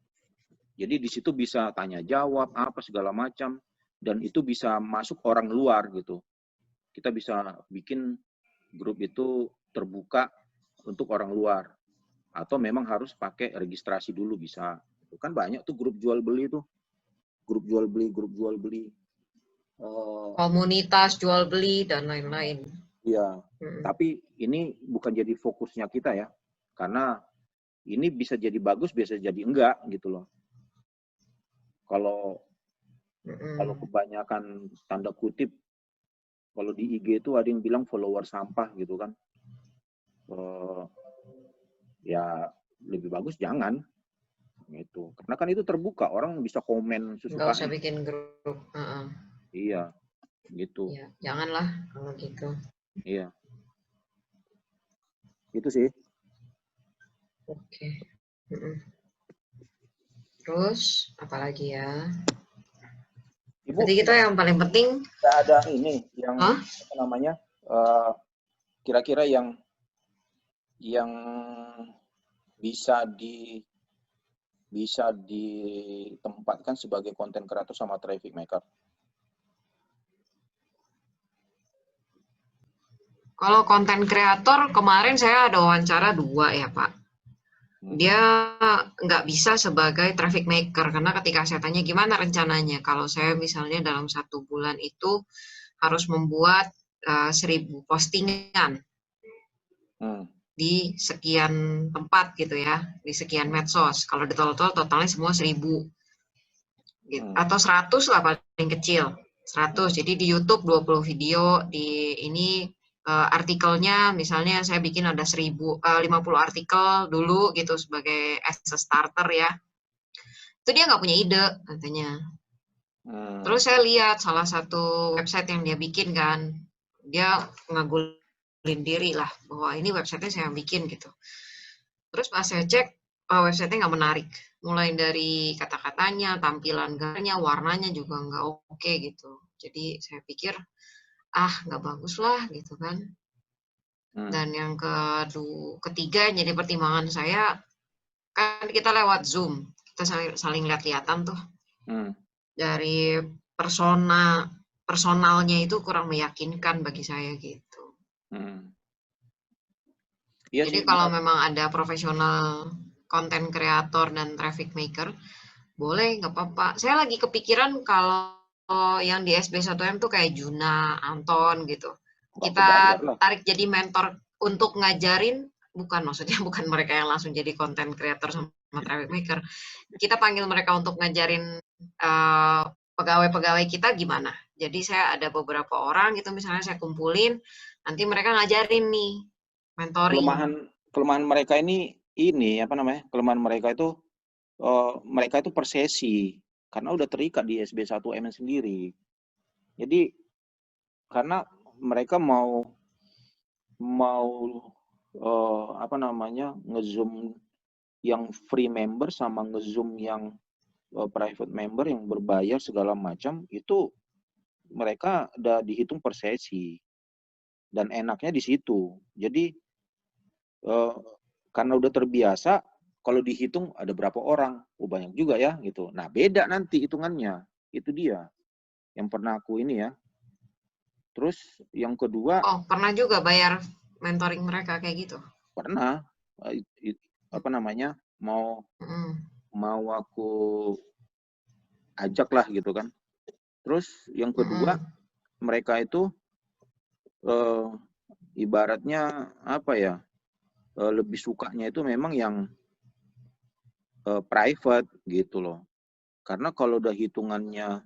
Jadi di situ bisa tanya jawab, apa segala macam, dan itu bisa masuk orang luar gitu. Kita bisa bikin grup itu terbuka untuk orang luar. Atau memang harus pakai registrasi dulu bisa. Kan banyak tuh grup jual beli tuh. Grup jual beli. Komunitas jual beli dan lain-lain. Iya, tapi ini bukan jadi fokusnya kita ya. Karena ini bisa jadi bagus, bisa jadi enggak gitu loh. Kalau kebanyakan tanda kutip, kalau di IG itu ada yang bilang follower sampah gitu kan. Ya lebih bagus jangan gitu. Karena kan itu terbuka, orang bisa komen Nggak usah sesukanya. bikin grup. Iya, gitu. Ya, janganlah kalau gitu. Iya. Itu sih. Oke. Terus apalagi ya? Ibu, berarti kita yang paling penting nggak ada ini yang apa namanya kira-kira yang bisa ditempatkan sebagai content creator sama traffic maker. Kalau content creator kemarin saya ada wawancara 2 ya Pak. Dia nggak bisa sebagai traffic maker karena ketika saya tanya gimana rencananya, kalau saya misalnya dalam 1 bulan itu harus membuat 1000 postingan di sekian tempat gitu ya, di sekian medsos. Kalau di totalnya semua 1000 gitu. Atau 100 lah paling kecil, 100. Jadi di YouTube 20 video, di ini artikelnya misalnya saya bikin ada 50 artikel dulu gitu sebagai as a starter ya. Itu dia nggak punya ide katanya. Terus saya lihat salah satu website yang dia bikin kan, dia ngagulin diri lah bahwa ini websitenya saya bikin gitu. Terus pas saya cek, websitenya nggak menarik. Mulai dari kata-katanya, tampilan gambarnya, warnanya juga nggak oke gitu. Jadi saya pikir, nggak bagus lah gitu kan. Dan yang ketiga yang jadi pertimbangan saya, kan kita lewat Zoom, kita saling lihat-lihatan tuh. Dari personalnya itu kurang meyakinkan bagi saya gitu. Iya jadi sih, kalau memang ada profesional content creator dan traffic maker, boleh, nggak apa-apa. Saya lagi kepikiran kalau yang di SB1M tuh kayak Juna, Anton gitu. Kita tarik jadi mentor untuk ngajarin, maksudnya bukan mereka yang langsung jadi content creator sama traffic maker. Kita panggil mereka untuk ngajarin pegawai-pegawai kita gimana. Jadi saya ada beberapa orang gitu misalnya saya kumpulin, nanti mereka ngajarin nih, mentoring. Kelemahan mereka ini apa namanya? Kelemahan mereka itu per sesi karena udah terikat di SB1M sendiri. Jadi karena mereka mau apa namanya? Nge-zoom yang free member sama nge-zoom yang private member yang berbayar segala macam, itu mereka udah dihitung per sesi. Dan enaknya di situ. Jadi karena udah terbiasa, kalau dihitung ada berapa orang, banyak juga ya gitu. Nah beda nanti hitungannya, itu dia yang pernah aku ini ya. Terus yang kedua, pernah juga bayar mentoring mereka kayak gitu? Pernah, apa namanya, mau aku ajak lah gitu kan. Terus yang kedua, mereka itu ibaratnya apa ya, lebih sukanya itu memang yang private gitu loh. Karena kalau udah hitungannya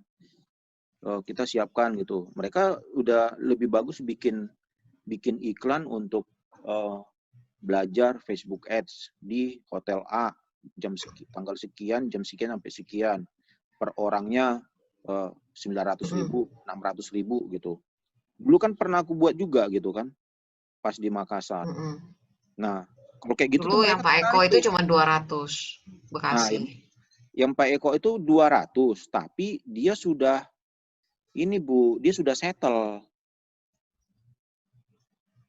kita siapkan gitu, mereka udah lebih bagus bikin iklan untuk belajar Facebook Ads di hotel A tanggal sekian, jam sekian sampai sekian, per orangnya 900.000, 600.000 gitu. Dulu kan pernah aku buat juga gitu kan, pas di Makassar. Nah, kalau kayak gitu dulu yang Pak Eko itu cuma 200 Bekasi. Nah, yang Pak Eko itu 200, tapi dia sudah ini Bu, dia sudah settle.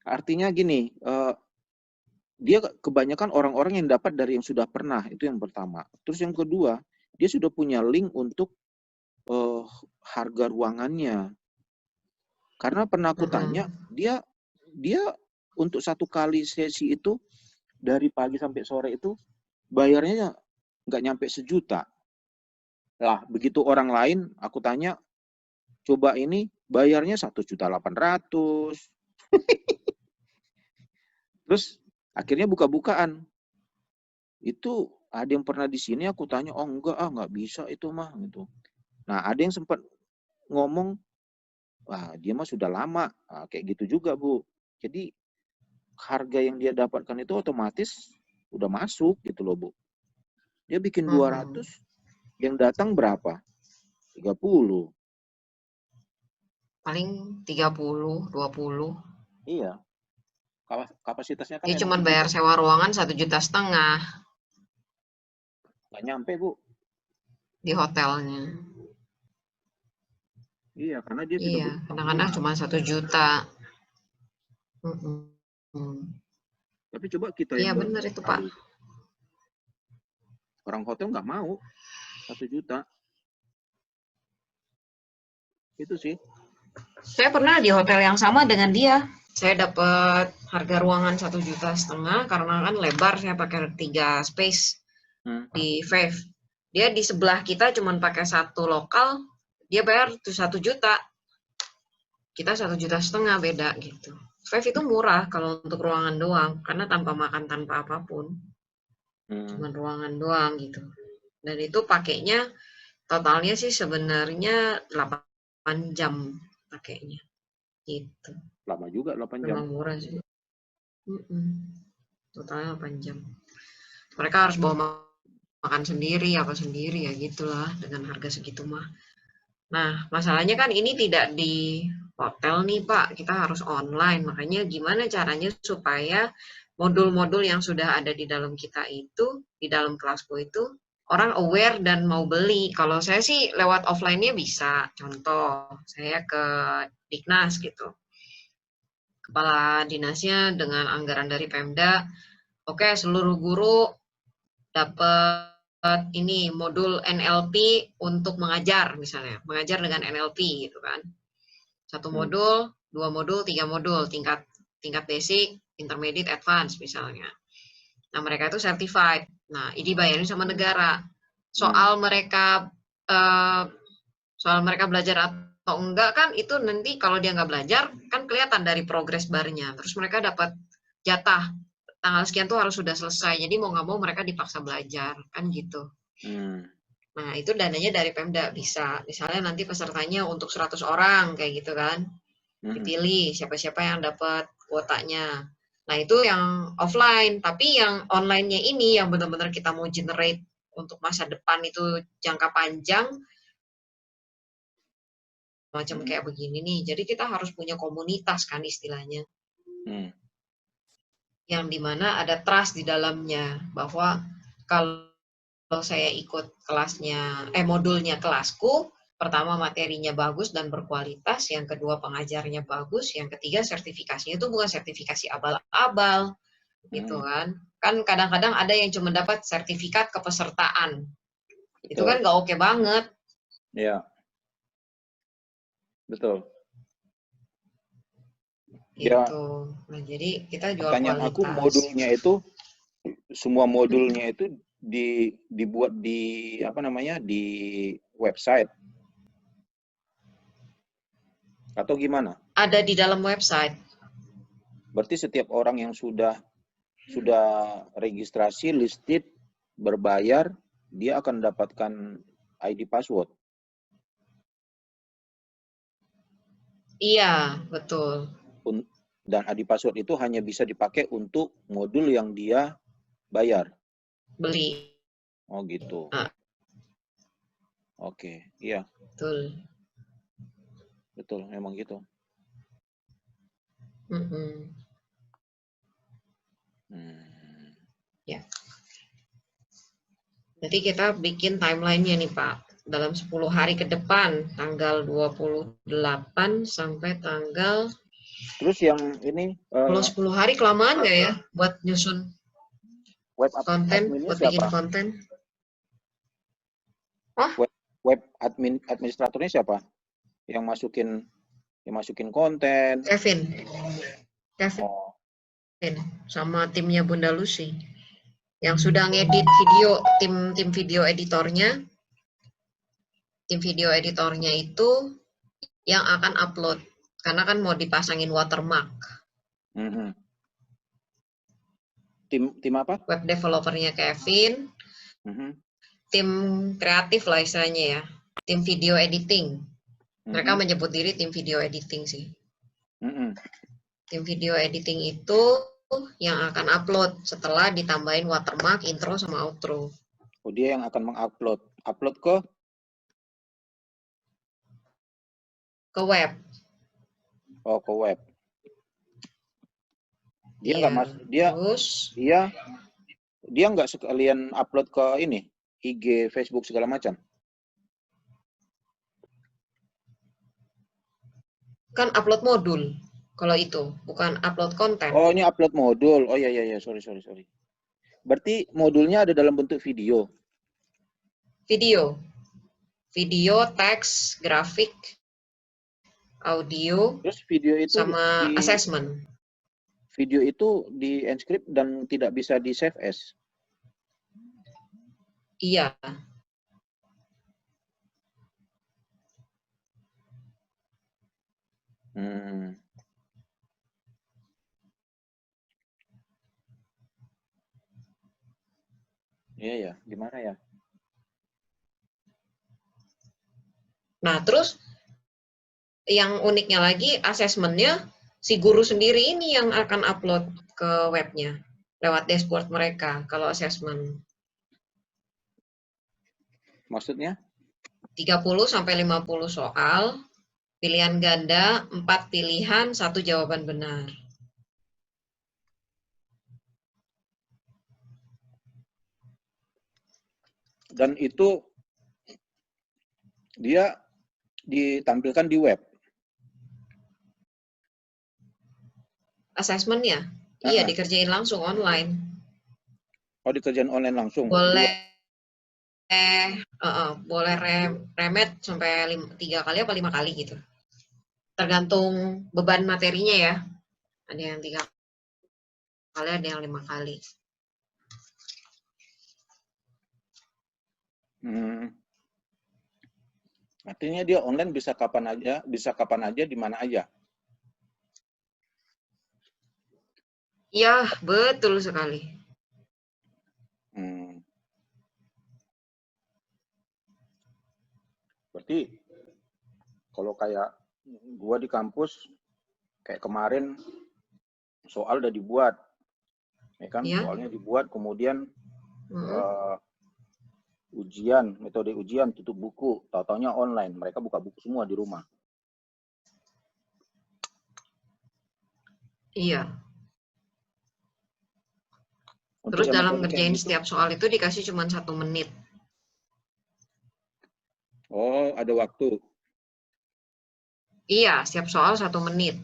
Artinya gini, dia kebanyakan orang-orang yang dapat dari yang sudah pernah, itu yang pertama. Terus yang kedua, dia sudah punya link untuk harga ruangannya. Karena pernah aku tanya, dia untuk 1 kali sesi itu dari pagi sampai sore itu bayarnya nggak nyampe 1 juta. Lah, begitu orang lain aku tanya, coba ini bayarnya 1.800.000. Terus akhirnya buka-bukaan. Itu ada yang pernah di sini aku tanya, oh nggak bisa itu mah gitu. Nah, ada yang sempat ngomong, wah dia mah sudah lama. Nah, kayak gitu juga, Bu. Jadi harga yang dia dapatkan itu otomatis udah masuk gitu loh, Bu. Dia bikin 200, yang datang berapa? 30. Paling 30, 20. Iya. Kapasitasnya kan Dia memang cuma bayar segitu. sewa ruangan 1,5 juta Nggak nyampe, Bu. di hotelnya. Iya, karena dia sudah Iya, berutang kadang-kadang lunas. cuma 1 juta. Tapi coba kita Iya yang baru benar itu Pak. sekali. Orang hotel nggak mau 1 juta. Itu sih. Saya pernah di hotel yang sama dengan dia. Saya dapat harga ruangan 1,5 juta karena kan lebar, saya pakai 3 space di Fave. Dia di sebelah kita cuma pakai 1 lokal, dia bayar tuh 1 juta. Kita 1,5 juta beda gitu. Fave itu murah kalau untuk ruangan doang, karena tanpa makan tanpa apapun. Cuma ruangan doang gitu. Dan itu pakainya totalnya sih sebenarnya 8 jam pakainya. Gitu. Lama juga 8 jam. Memang murah sih. Totalnya 8 jam. Mereka harus bawa makan sendiri, apa sendiri ya gitulah dengan harga segitu mah. Nah, masalahnya kan ini tidak di hotel nih Pak, kita harus online. Makanya gimana caranya supaya modul-modul yang sudah ada di dalam kita itu, di dalam kelasku itu, orang aware dan mau beli. Kalau saya sih lewat offline-nya bisa. Contoh, saya ke Diknas gitu. Kepala dinasnya dengan anggaran dari Pemda, oke, seluruh guru dapat ini modul NLP untuk mengajar misalnya, mengajar dengan NLP gitu kan. 1 modul, 2 modul, 3 modul, tingkat basic, intermediate, advance misalnya. Nah, mereka itu certified. Nah, ini dibayarin sama negara. Soal mereka belajar atau enggak kan itu nanti kalau dia nggak belajar kan kelihatan dari progress barnya. Terus mereka dapat jatah tanggal sekian tuh harus sudah selesai. Jadi mau nggak mau mereka dipaksa belajar kan gitu. Nah, itu dananya dari Pemda bisa. Misalnya nanti pesertanya untuk 100 orang kayak gitu kan. Dipilih siapa-siapa yang dapat kuotanya. Nah, itu yang offline. Tapi yang online-nya ini yang benar-benar kita mau generate untuk masa depan itu jangka panjang macam kayak begini nih. Jadi kita harus punya komunitas kan istilahnya. Yang dimana ada trust di dalamnya bahwa kalau saya ikut kelasnya, modulnya kelasku, pertama materinya bagus dan berkualitas, yang kedua pengajarnya bagus, yang ketiga sertifikasinya itu bukan sertifikasi abal-abal, gitu kan. Kan kadang-kadang ada yang cuma dapat sertifikat kepesertaan. Betul. Itu kan nggak oke banget. Iya. Betul. Gitu. Ya, nah, jadi kita jual pertanyaan kualitas. Aku modulnya itu, semua modulnya itu dibuat di di website atau gimana? Ada di dalam website. Berarti setiap orang yang sudah registrasi, listed, berbayar, dia akan mendapatkan ID password. Iya, betul. Dan ID password itu hanya bisa dipakai untuk modul yang dia bayar. Beli. Oh gitu. Oke, iya. Betul, memang gitu. Ya. Jadi kita bikin timeline-nya nih Pak. Dalam 10 hari ke depan, tanggal 28 sampai tanggal Terus yang ini Kalau 10 hari kelamaan nggak ya buat nyusun web konten, adminnya buat bikin siapa? konten? Oh, Web administratornya siapa? Yang masukin konten. Kevin. Kevin Oh, sama timnya Bunda Lucy. Yang sudah ngedit video, tim video editornya. Tim video editornya itu yang akan upload. Karena kan mau dipasangin watermark. mhm. Tim apa? Web developernya Kevin, Mhm, tim kreatif lah istilahnya ya. Tim video editing. Mereka mhm, menyebut diri tim video editing sih. mhm. Tim video editing itu yang akan upload setelah ditambahin watermark, intro, sama outro. Oh, dia yang akan mengupload. Upload Ke web. ke web. Dia Iya. nggak Terus dia nggak sekalian upload ke ini IG, Facebook segala macam. kan upload modul. Kalau itu bukan upload konten. Oh, ini upload modul. Oh iya, sorry. Berarti modulnya ada dalam bentuk video. Video, teks, grafik, audio, Terus video itu sama assessment. Video itu di encrypt dan tidak bisa di save as. Iya. Hmm. Iya ya, gimana ya? Nah, terus yang uniknya lagi, asesmennya si guru sendiri ini yang akan upload ke webnya lewat dashboard mereka kalau asesmen. Maksudnya? 30-50 soal, pilihan ganda, 4 pilihan, 1 jawaban benar. Dan itu dia ditampilkan di web. Asesmennya? Iya, dikerjain langsung online. Oh, dikerjain online langsung. Boleh remet sampai 3 kali apa 5 kali gitu. Tergantung beban materinya ya. Ada yang 3 kali, ada yang 5 kali. Artinya dia online bisa kapan aja, di mana aja. Iya, betul sekali. Berarti kalau kayak gua di kampus, kayak kemarin soal udah dibuat, ya kan? Ya. Soalnya dibuat, kemudian metode ujian tutup buku, tahu-taunya online. Mereka buka buku semua di rumah. Iya. Untuk Terus dalam ngerjain gitu, setiap soal itu dikasih cuma 1 menit. Oh, ada waktu. Iya, setiap soal 1 menit.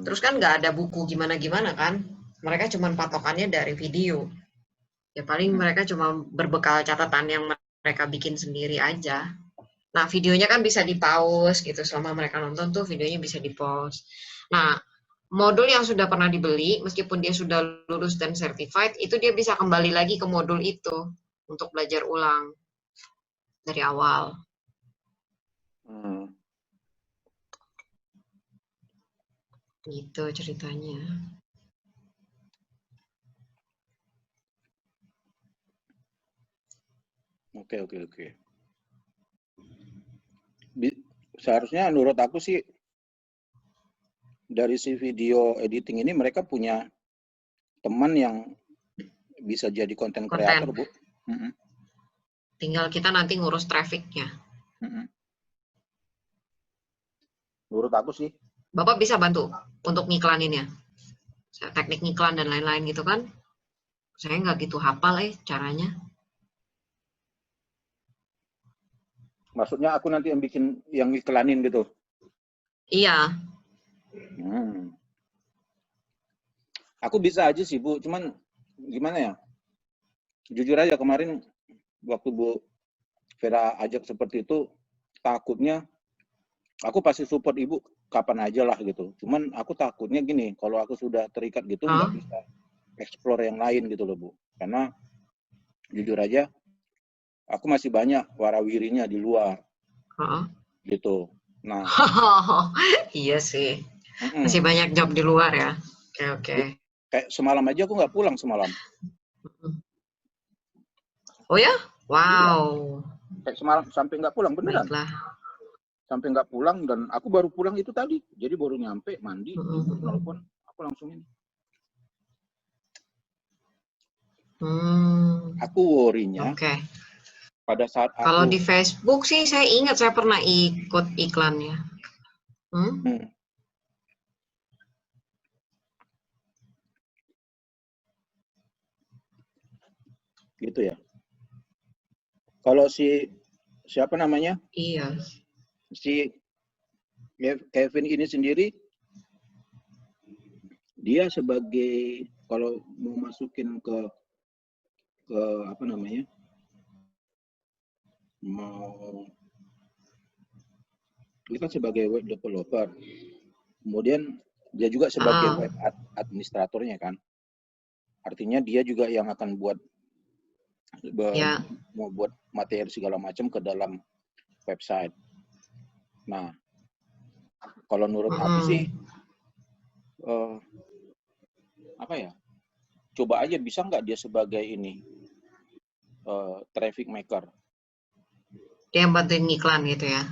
Terus kan nggak ada buku gimana-gimana kan. Mereka cuma patokannya dari video. Ya paling mereka cuma berbekal catatan yang mereka bikin sendiri aja. Nah, videonya kan bisa di-pause gitu. Selama mereka nonton tuh videonya bisa di-pause. Nah, modul yang sudah pernah dibeli, meskipun dia sudah lulus dan certified, itu dia bisa kembali lagi ke modul itu untuk belajar ulang dari awal. Gitu ceritanya. Oke. Seharusnya menurut aku sih dari si video editing ini mereka punya teman yang bisa jadi konten kreator, Bu. Tinggal kita nanti ngurus trafficnya. Menurut aku sih. Bapak bisa bantu untuk ngiklaninnya. Teknik ngiklan dan lain-lain gitu kan. Saya nggak gitu hafal caranya. Maksudnya aku nanti yang bikin, yang iklanin gitu. Iya. Aku bisa aja sih Bu, cuman gimana ya? Jujur aja kemarin waktu Bu Vera ajak seperti itu, takutnya aku pasti support Ibu kapan aja lah gitu. Cuman aku takutnya gini, kalau aku sudah terikat gitu nggak bisa explore yang lain gitu loh Bu. Karena jujur aja, aku masih banyak warawirinya di luar gitu. Nah, Iya sih. Masih banyak job di luar ya. Oke. kayak semalam aja aku nggak pulang semalam. Oh ya? Iya, Wow. kayak semalam sampai nggak pulang beneran. Baiklah. Sampai nggak pulang, dan aku baru pulang itu tadi. Jadi baru nyampe, mandi, Ibu telepon, aku langsung ini. Aku worry-nya pada saat aku... Kalau di Facebook sih saya ingat saya pernah ikut iklannya. Gitu ya. Kalau siapa namanya? Iya. Si Kevin ini sendiri, dia sebagai, kalau mau masukin ke apa namanya, dia kan sebagai web developer, kemudian dia juga sebagai web administratornya kan, artinya dia juga yang akan mau buat materi segala macam ke dalam website. Nah, kalau menurut aku sih apa ya, coba aja bisa nggak dia sebagai ini traffic maker. Dia bantuin ngiklan gitu ya.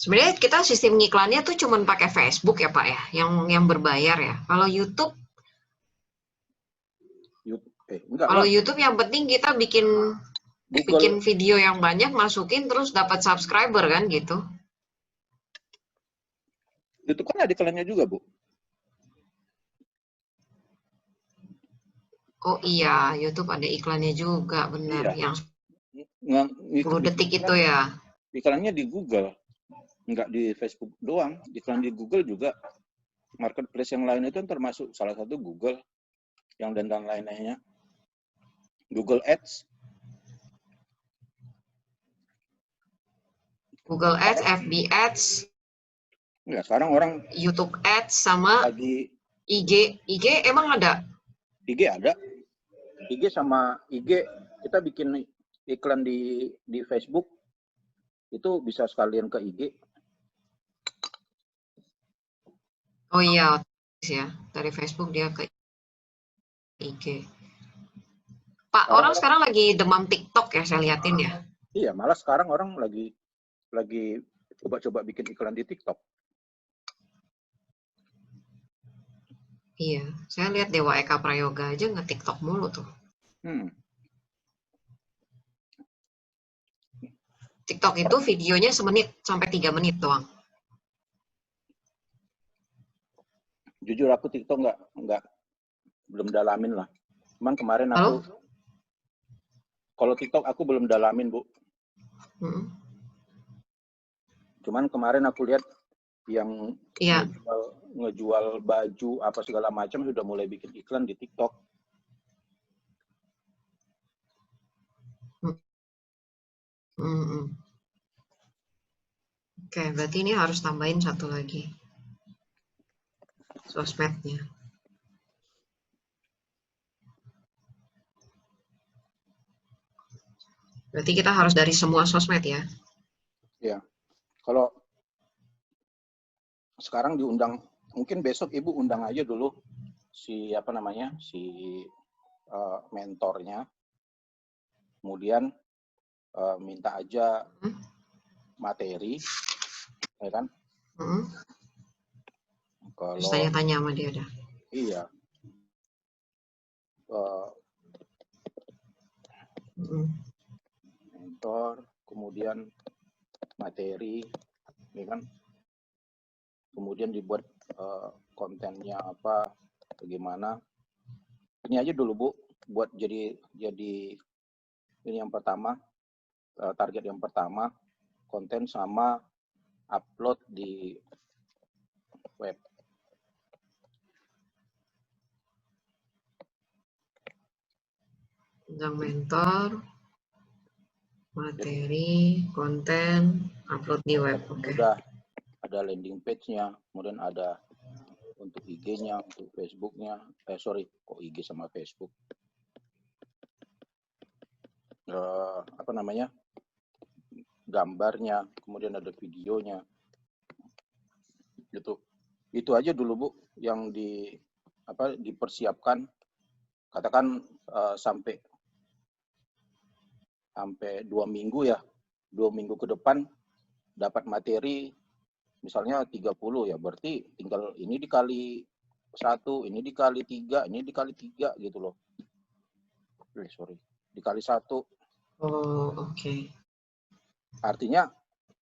Sebenarnya kita sistem ngiklannya tuh cuman pakai Facebook ya Pak ya, yang berbayar ya. Kalau YouTube kalau YouTube yang penting kita bikin video yang banyak, masukin terus dapat subscriber kan gitu. YouTube kan ada iklannya juga, Bu. Oh iya, YouTube ada iklannya juga, benar. Iya. Yang 10 detik itu ya. Iklannya di Google, nggak di Facebook doang. Iklan di Google juga. Marketplace yang lain itu termasuk salah satu Google, yang dan lain-lainnya. Google Ads. Google Ads, FB Ads. Enggak, sekarang orang YouTube Ads sama lagi IG. IG emang ada? IG ada. IG sama IG kita bikin iklan di Facebook itu bisa sekalian ke IG. Oh iya, ya. Dari Facebook dia ke IG. Pak, orang sekarang lagi demam TikTok ya, saya liatin ya. Iya, malah sekarang orang lagi coba-coba bikin iklan di TikTok. Iya, saya lihat Dewa Eka Prayoga aja nge-TikTok mulu tuh. TikTok itu videonya 1 sampai 3 menit doang. Jujur aku TikTok belum dalamin lah. Cuman kemarin aku kalau TikTok aku belum dalamin, Bu. Cuman kemarin aku lihat yang ngejual baju apa segala macam sudah mulai bikin iklan di TikTok. Oke, berarti ini harus tambahin satu lagi. Sosmednya. Berarti kita harus dari semua sosmed ya? Iya. Kalau sekarang diundang, mungkin besok Ibu undang aja dulu si mentornya. Kemudian minta aja materi, ya kan? Terus tanya-tanya sama dia dah. Iya. Mentor, kemudian materi, ya kan? Kemudian dibuat kontennya apa, bagaimana. Ini aja dulu, Bu, buat jadi ini yang pertama, target yang pertama. konten sama upload di web. Tentang mentor, materi, konten, upload di web. Oke. Udah ada landing page-nya, kemudian ada untuk IG-nya, untuk Facebook-nya. Kok IG sama Facebook? Apa namanya? Gambarnya, kemudian ada videonya. Gitu. Itu aja dulu, Bu, yang dipersiapkan. Katakan sampai 2 minggu ya. 2 minggu ke depan dapat materi misalnya 30 ya, berarti tinggal ini dikali 1, ini dikali 3, ini dikali 3 gitu loh. Dikali 1. Oh, oke. Artinya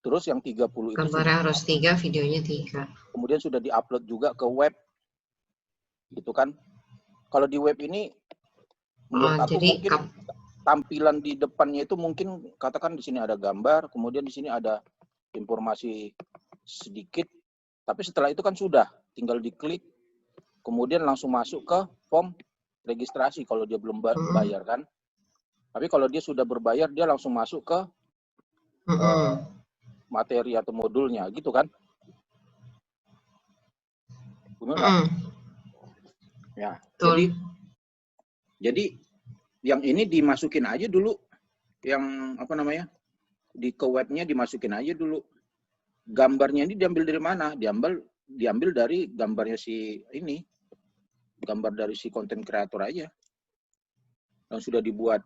terus yang 30 itu gambarnya harus 3, videonya 3. Kemudian sudah diupload juga ke web. Gitu kan. Kalau di web ini menurut aku jadi mungkin tampilan di depannya itu mungkin katakan di sini ada gambar, kemudian di sini ada informasi sedikit, tapi setelah itu kan sudah tinggal diklik, kemudian langsung masuk ke form registrasi kalau dia belum bayar kan. Tapi kalau dia sudah berbayar, dia langsung masuk ke materi atau modulnya, gitu kan? Benar? Ya. Jadi yang ini dimasukin aja dulu, yang apa namanya, di ke webnya dimasukin aja dulu. Gambarnya ini diambil dari mana? Diambil dari gambarnya si ini, gambar dari si konten kreator aja yang sudah dibuat.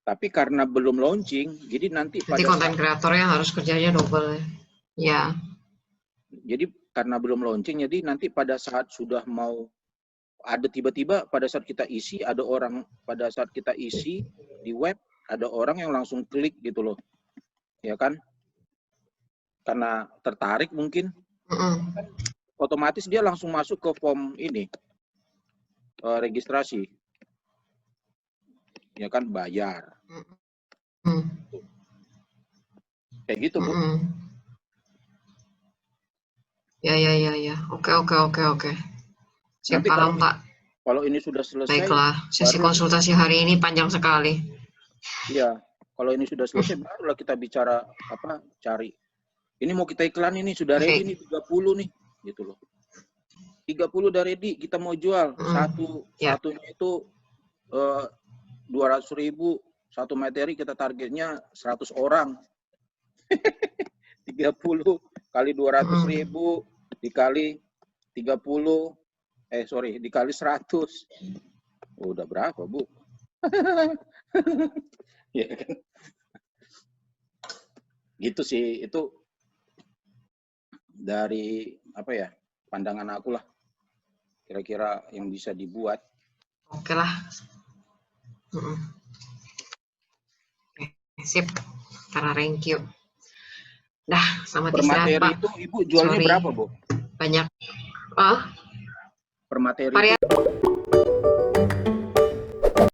Tapi karena belum launching, jadi nanti konten kreatornya harus kerjanya double ya. Jadi karena belum launching, jadi nanti pada saat sudah mau ada tiba-tiba pada saat kita isi, ada orang pada saat kita isi di web, ada orang yang langsung klik gitu loh. Ya kan? Karena tertarik mungkin. Otomatis dia langsung masuk ke form ini. Registrasi. Ya kan, bayar. Kayak gitu, Bu. Ya. Oke. Saya paham, Pak. Kalau ini sudah selesai. Baiklah, sesi konsultasi hari ini panjang sekali. Iya, kalau ini sudah selesai, barulah kita bicara cari. Ini mau kita iklan ini, sudah ready nih, 30 nih, gitu loh. 30 udah ready, kita mau jual. Satunya itu 200.000, satu materi kita targetnya 100 orang. 30 kali 200.000 dikali 30, dikali 100. Udah berapa, Bu? Ya kan? Gitu sih, itu dari pandangan aku lah, kira-kira yang bisa dibuat. Oke lah. Sip, karena thank you. Dah, selamat istirahat, Pak. Itu Ibu jualnya berapa, Bu? Banyak. Per materi itu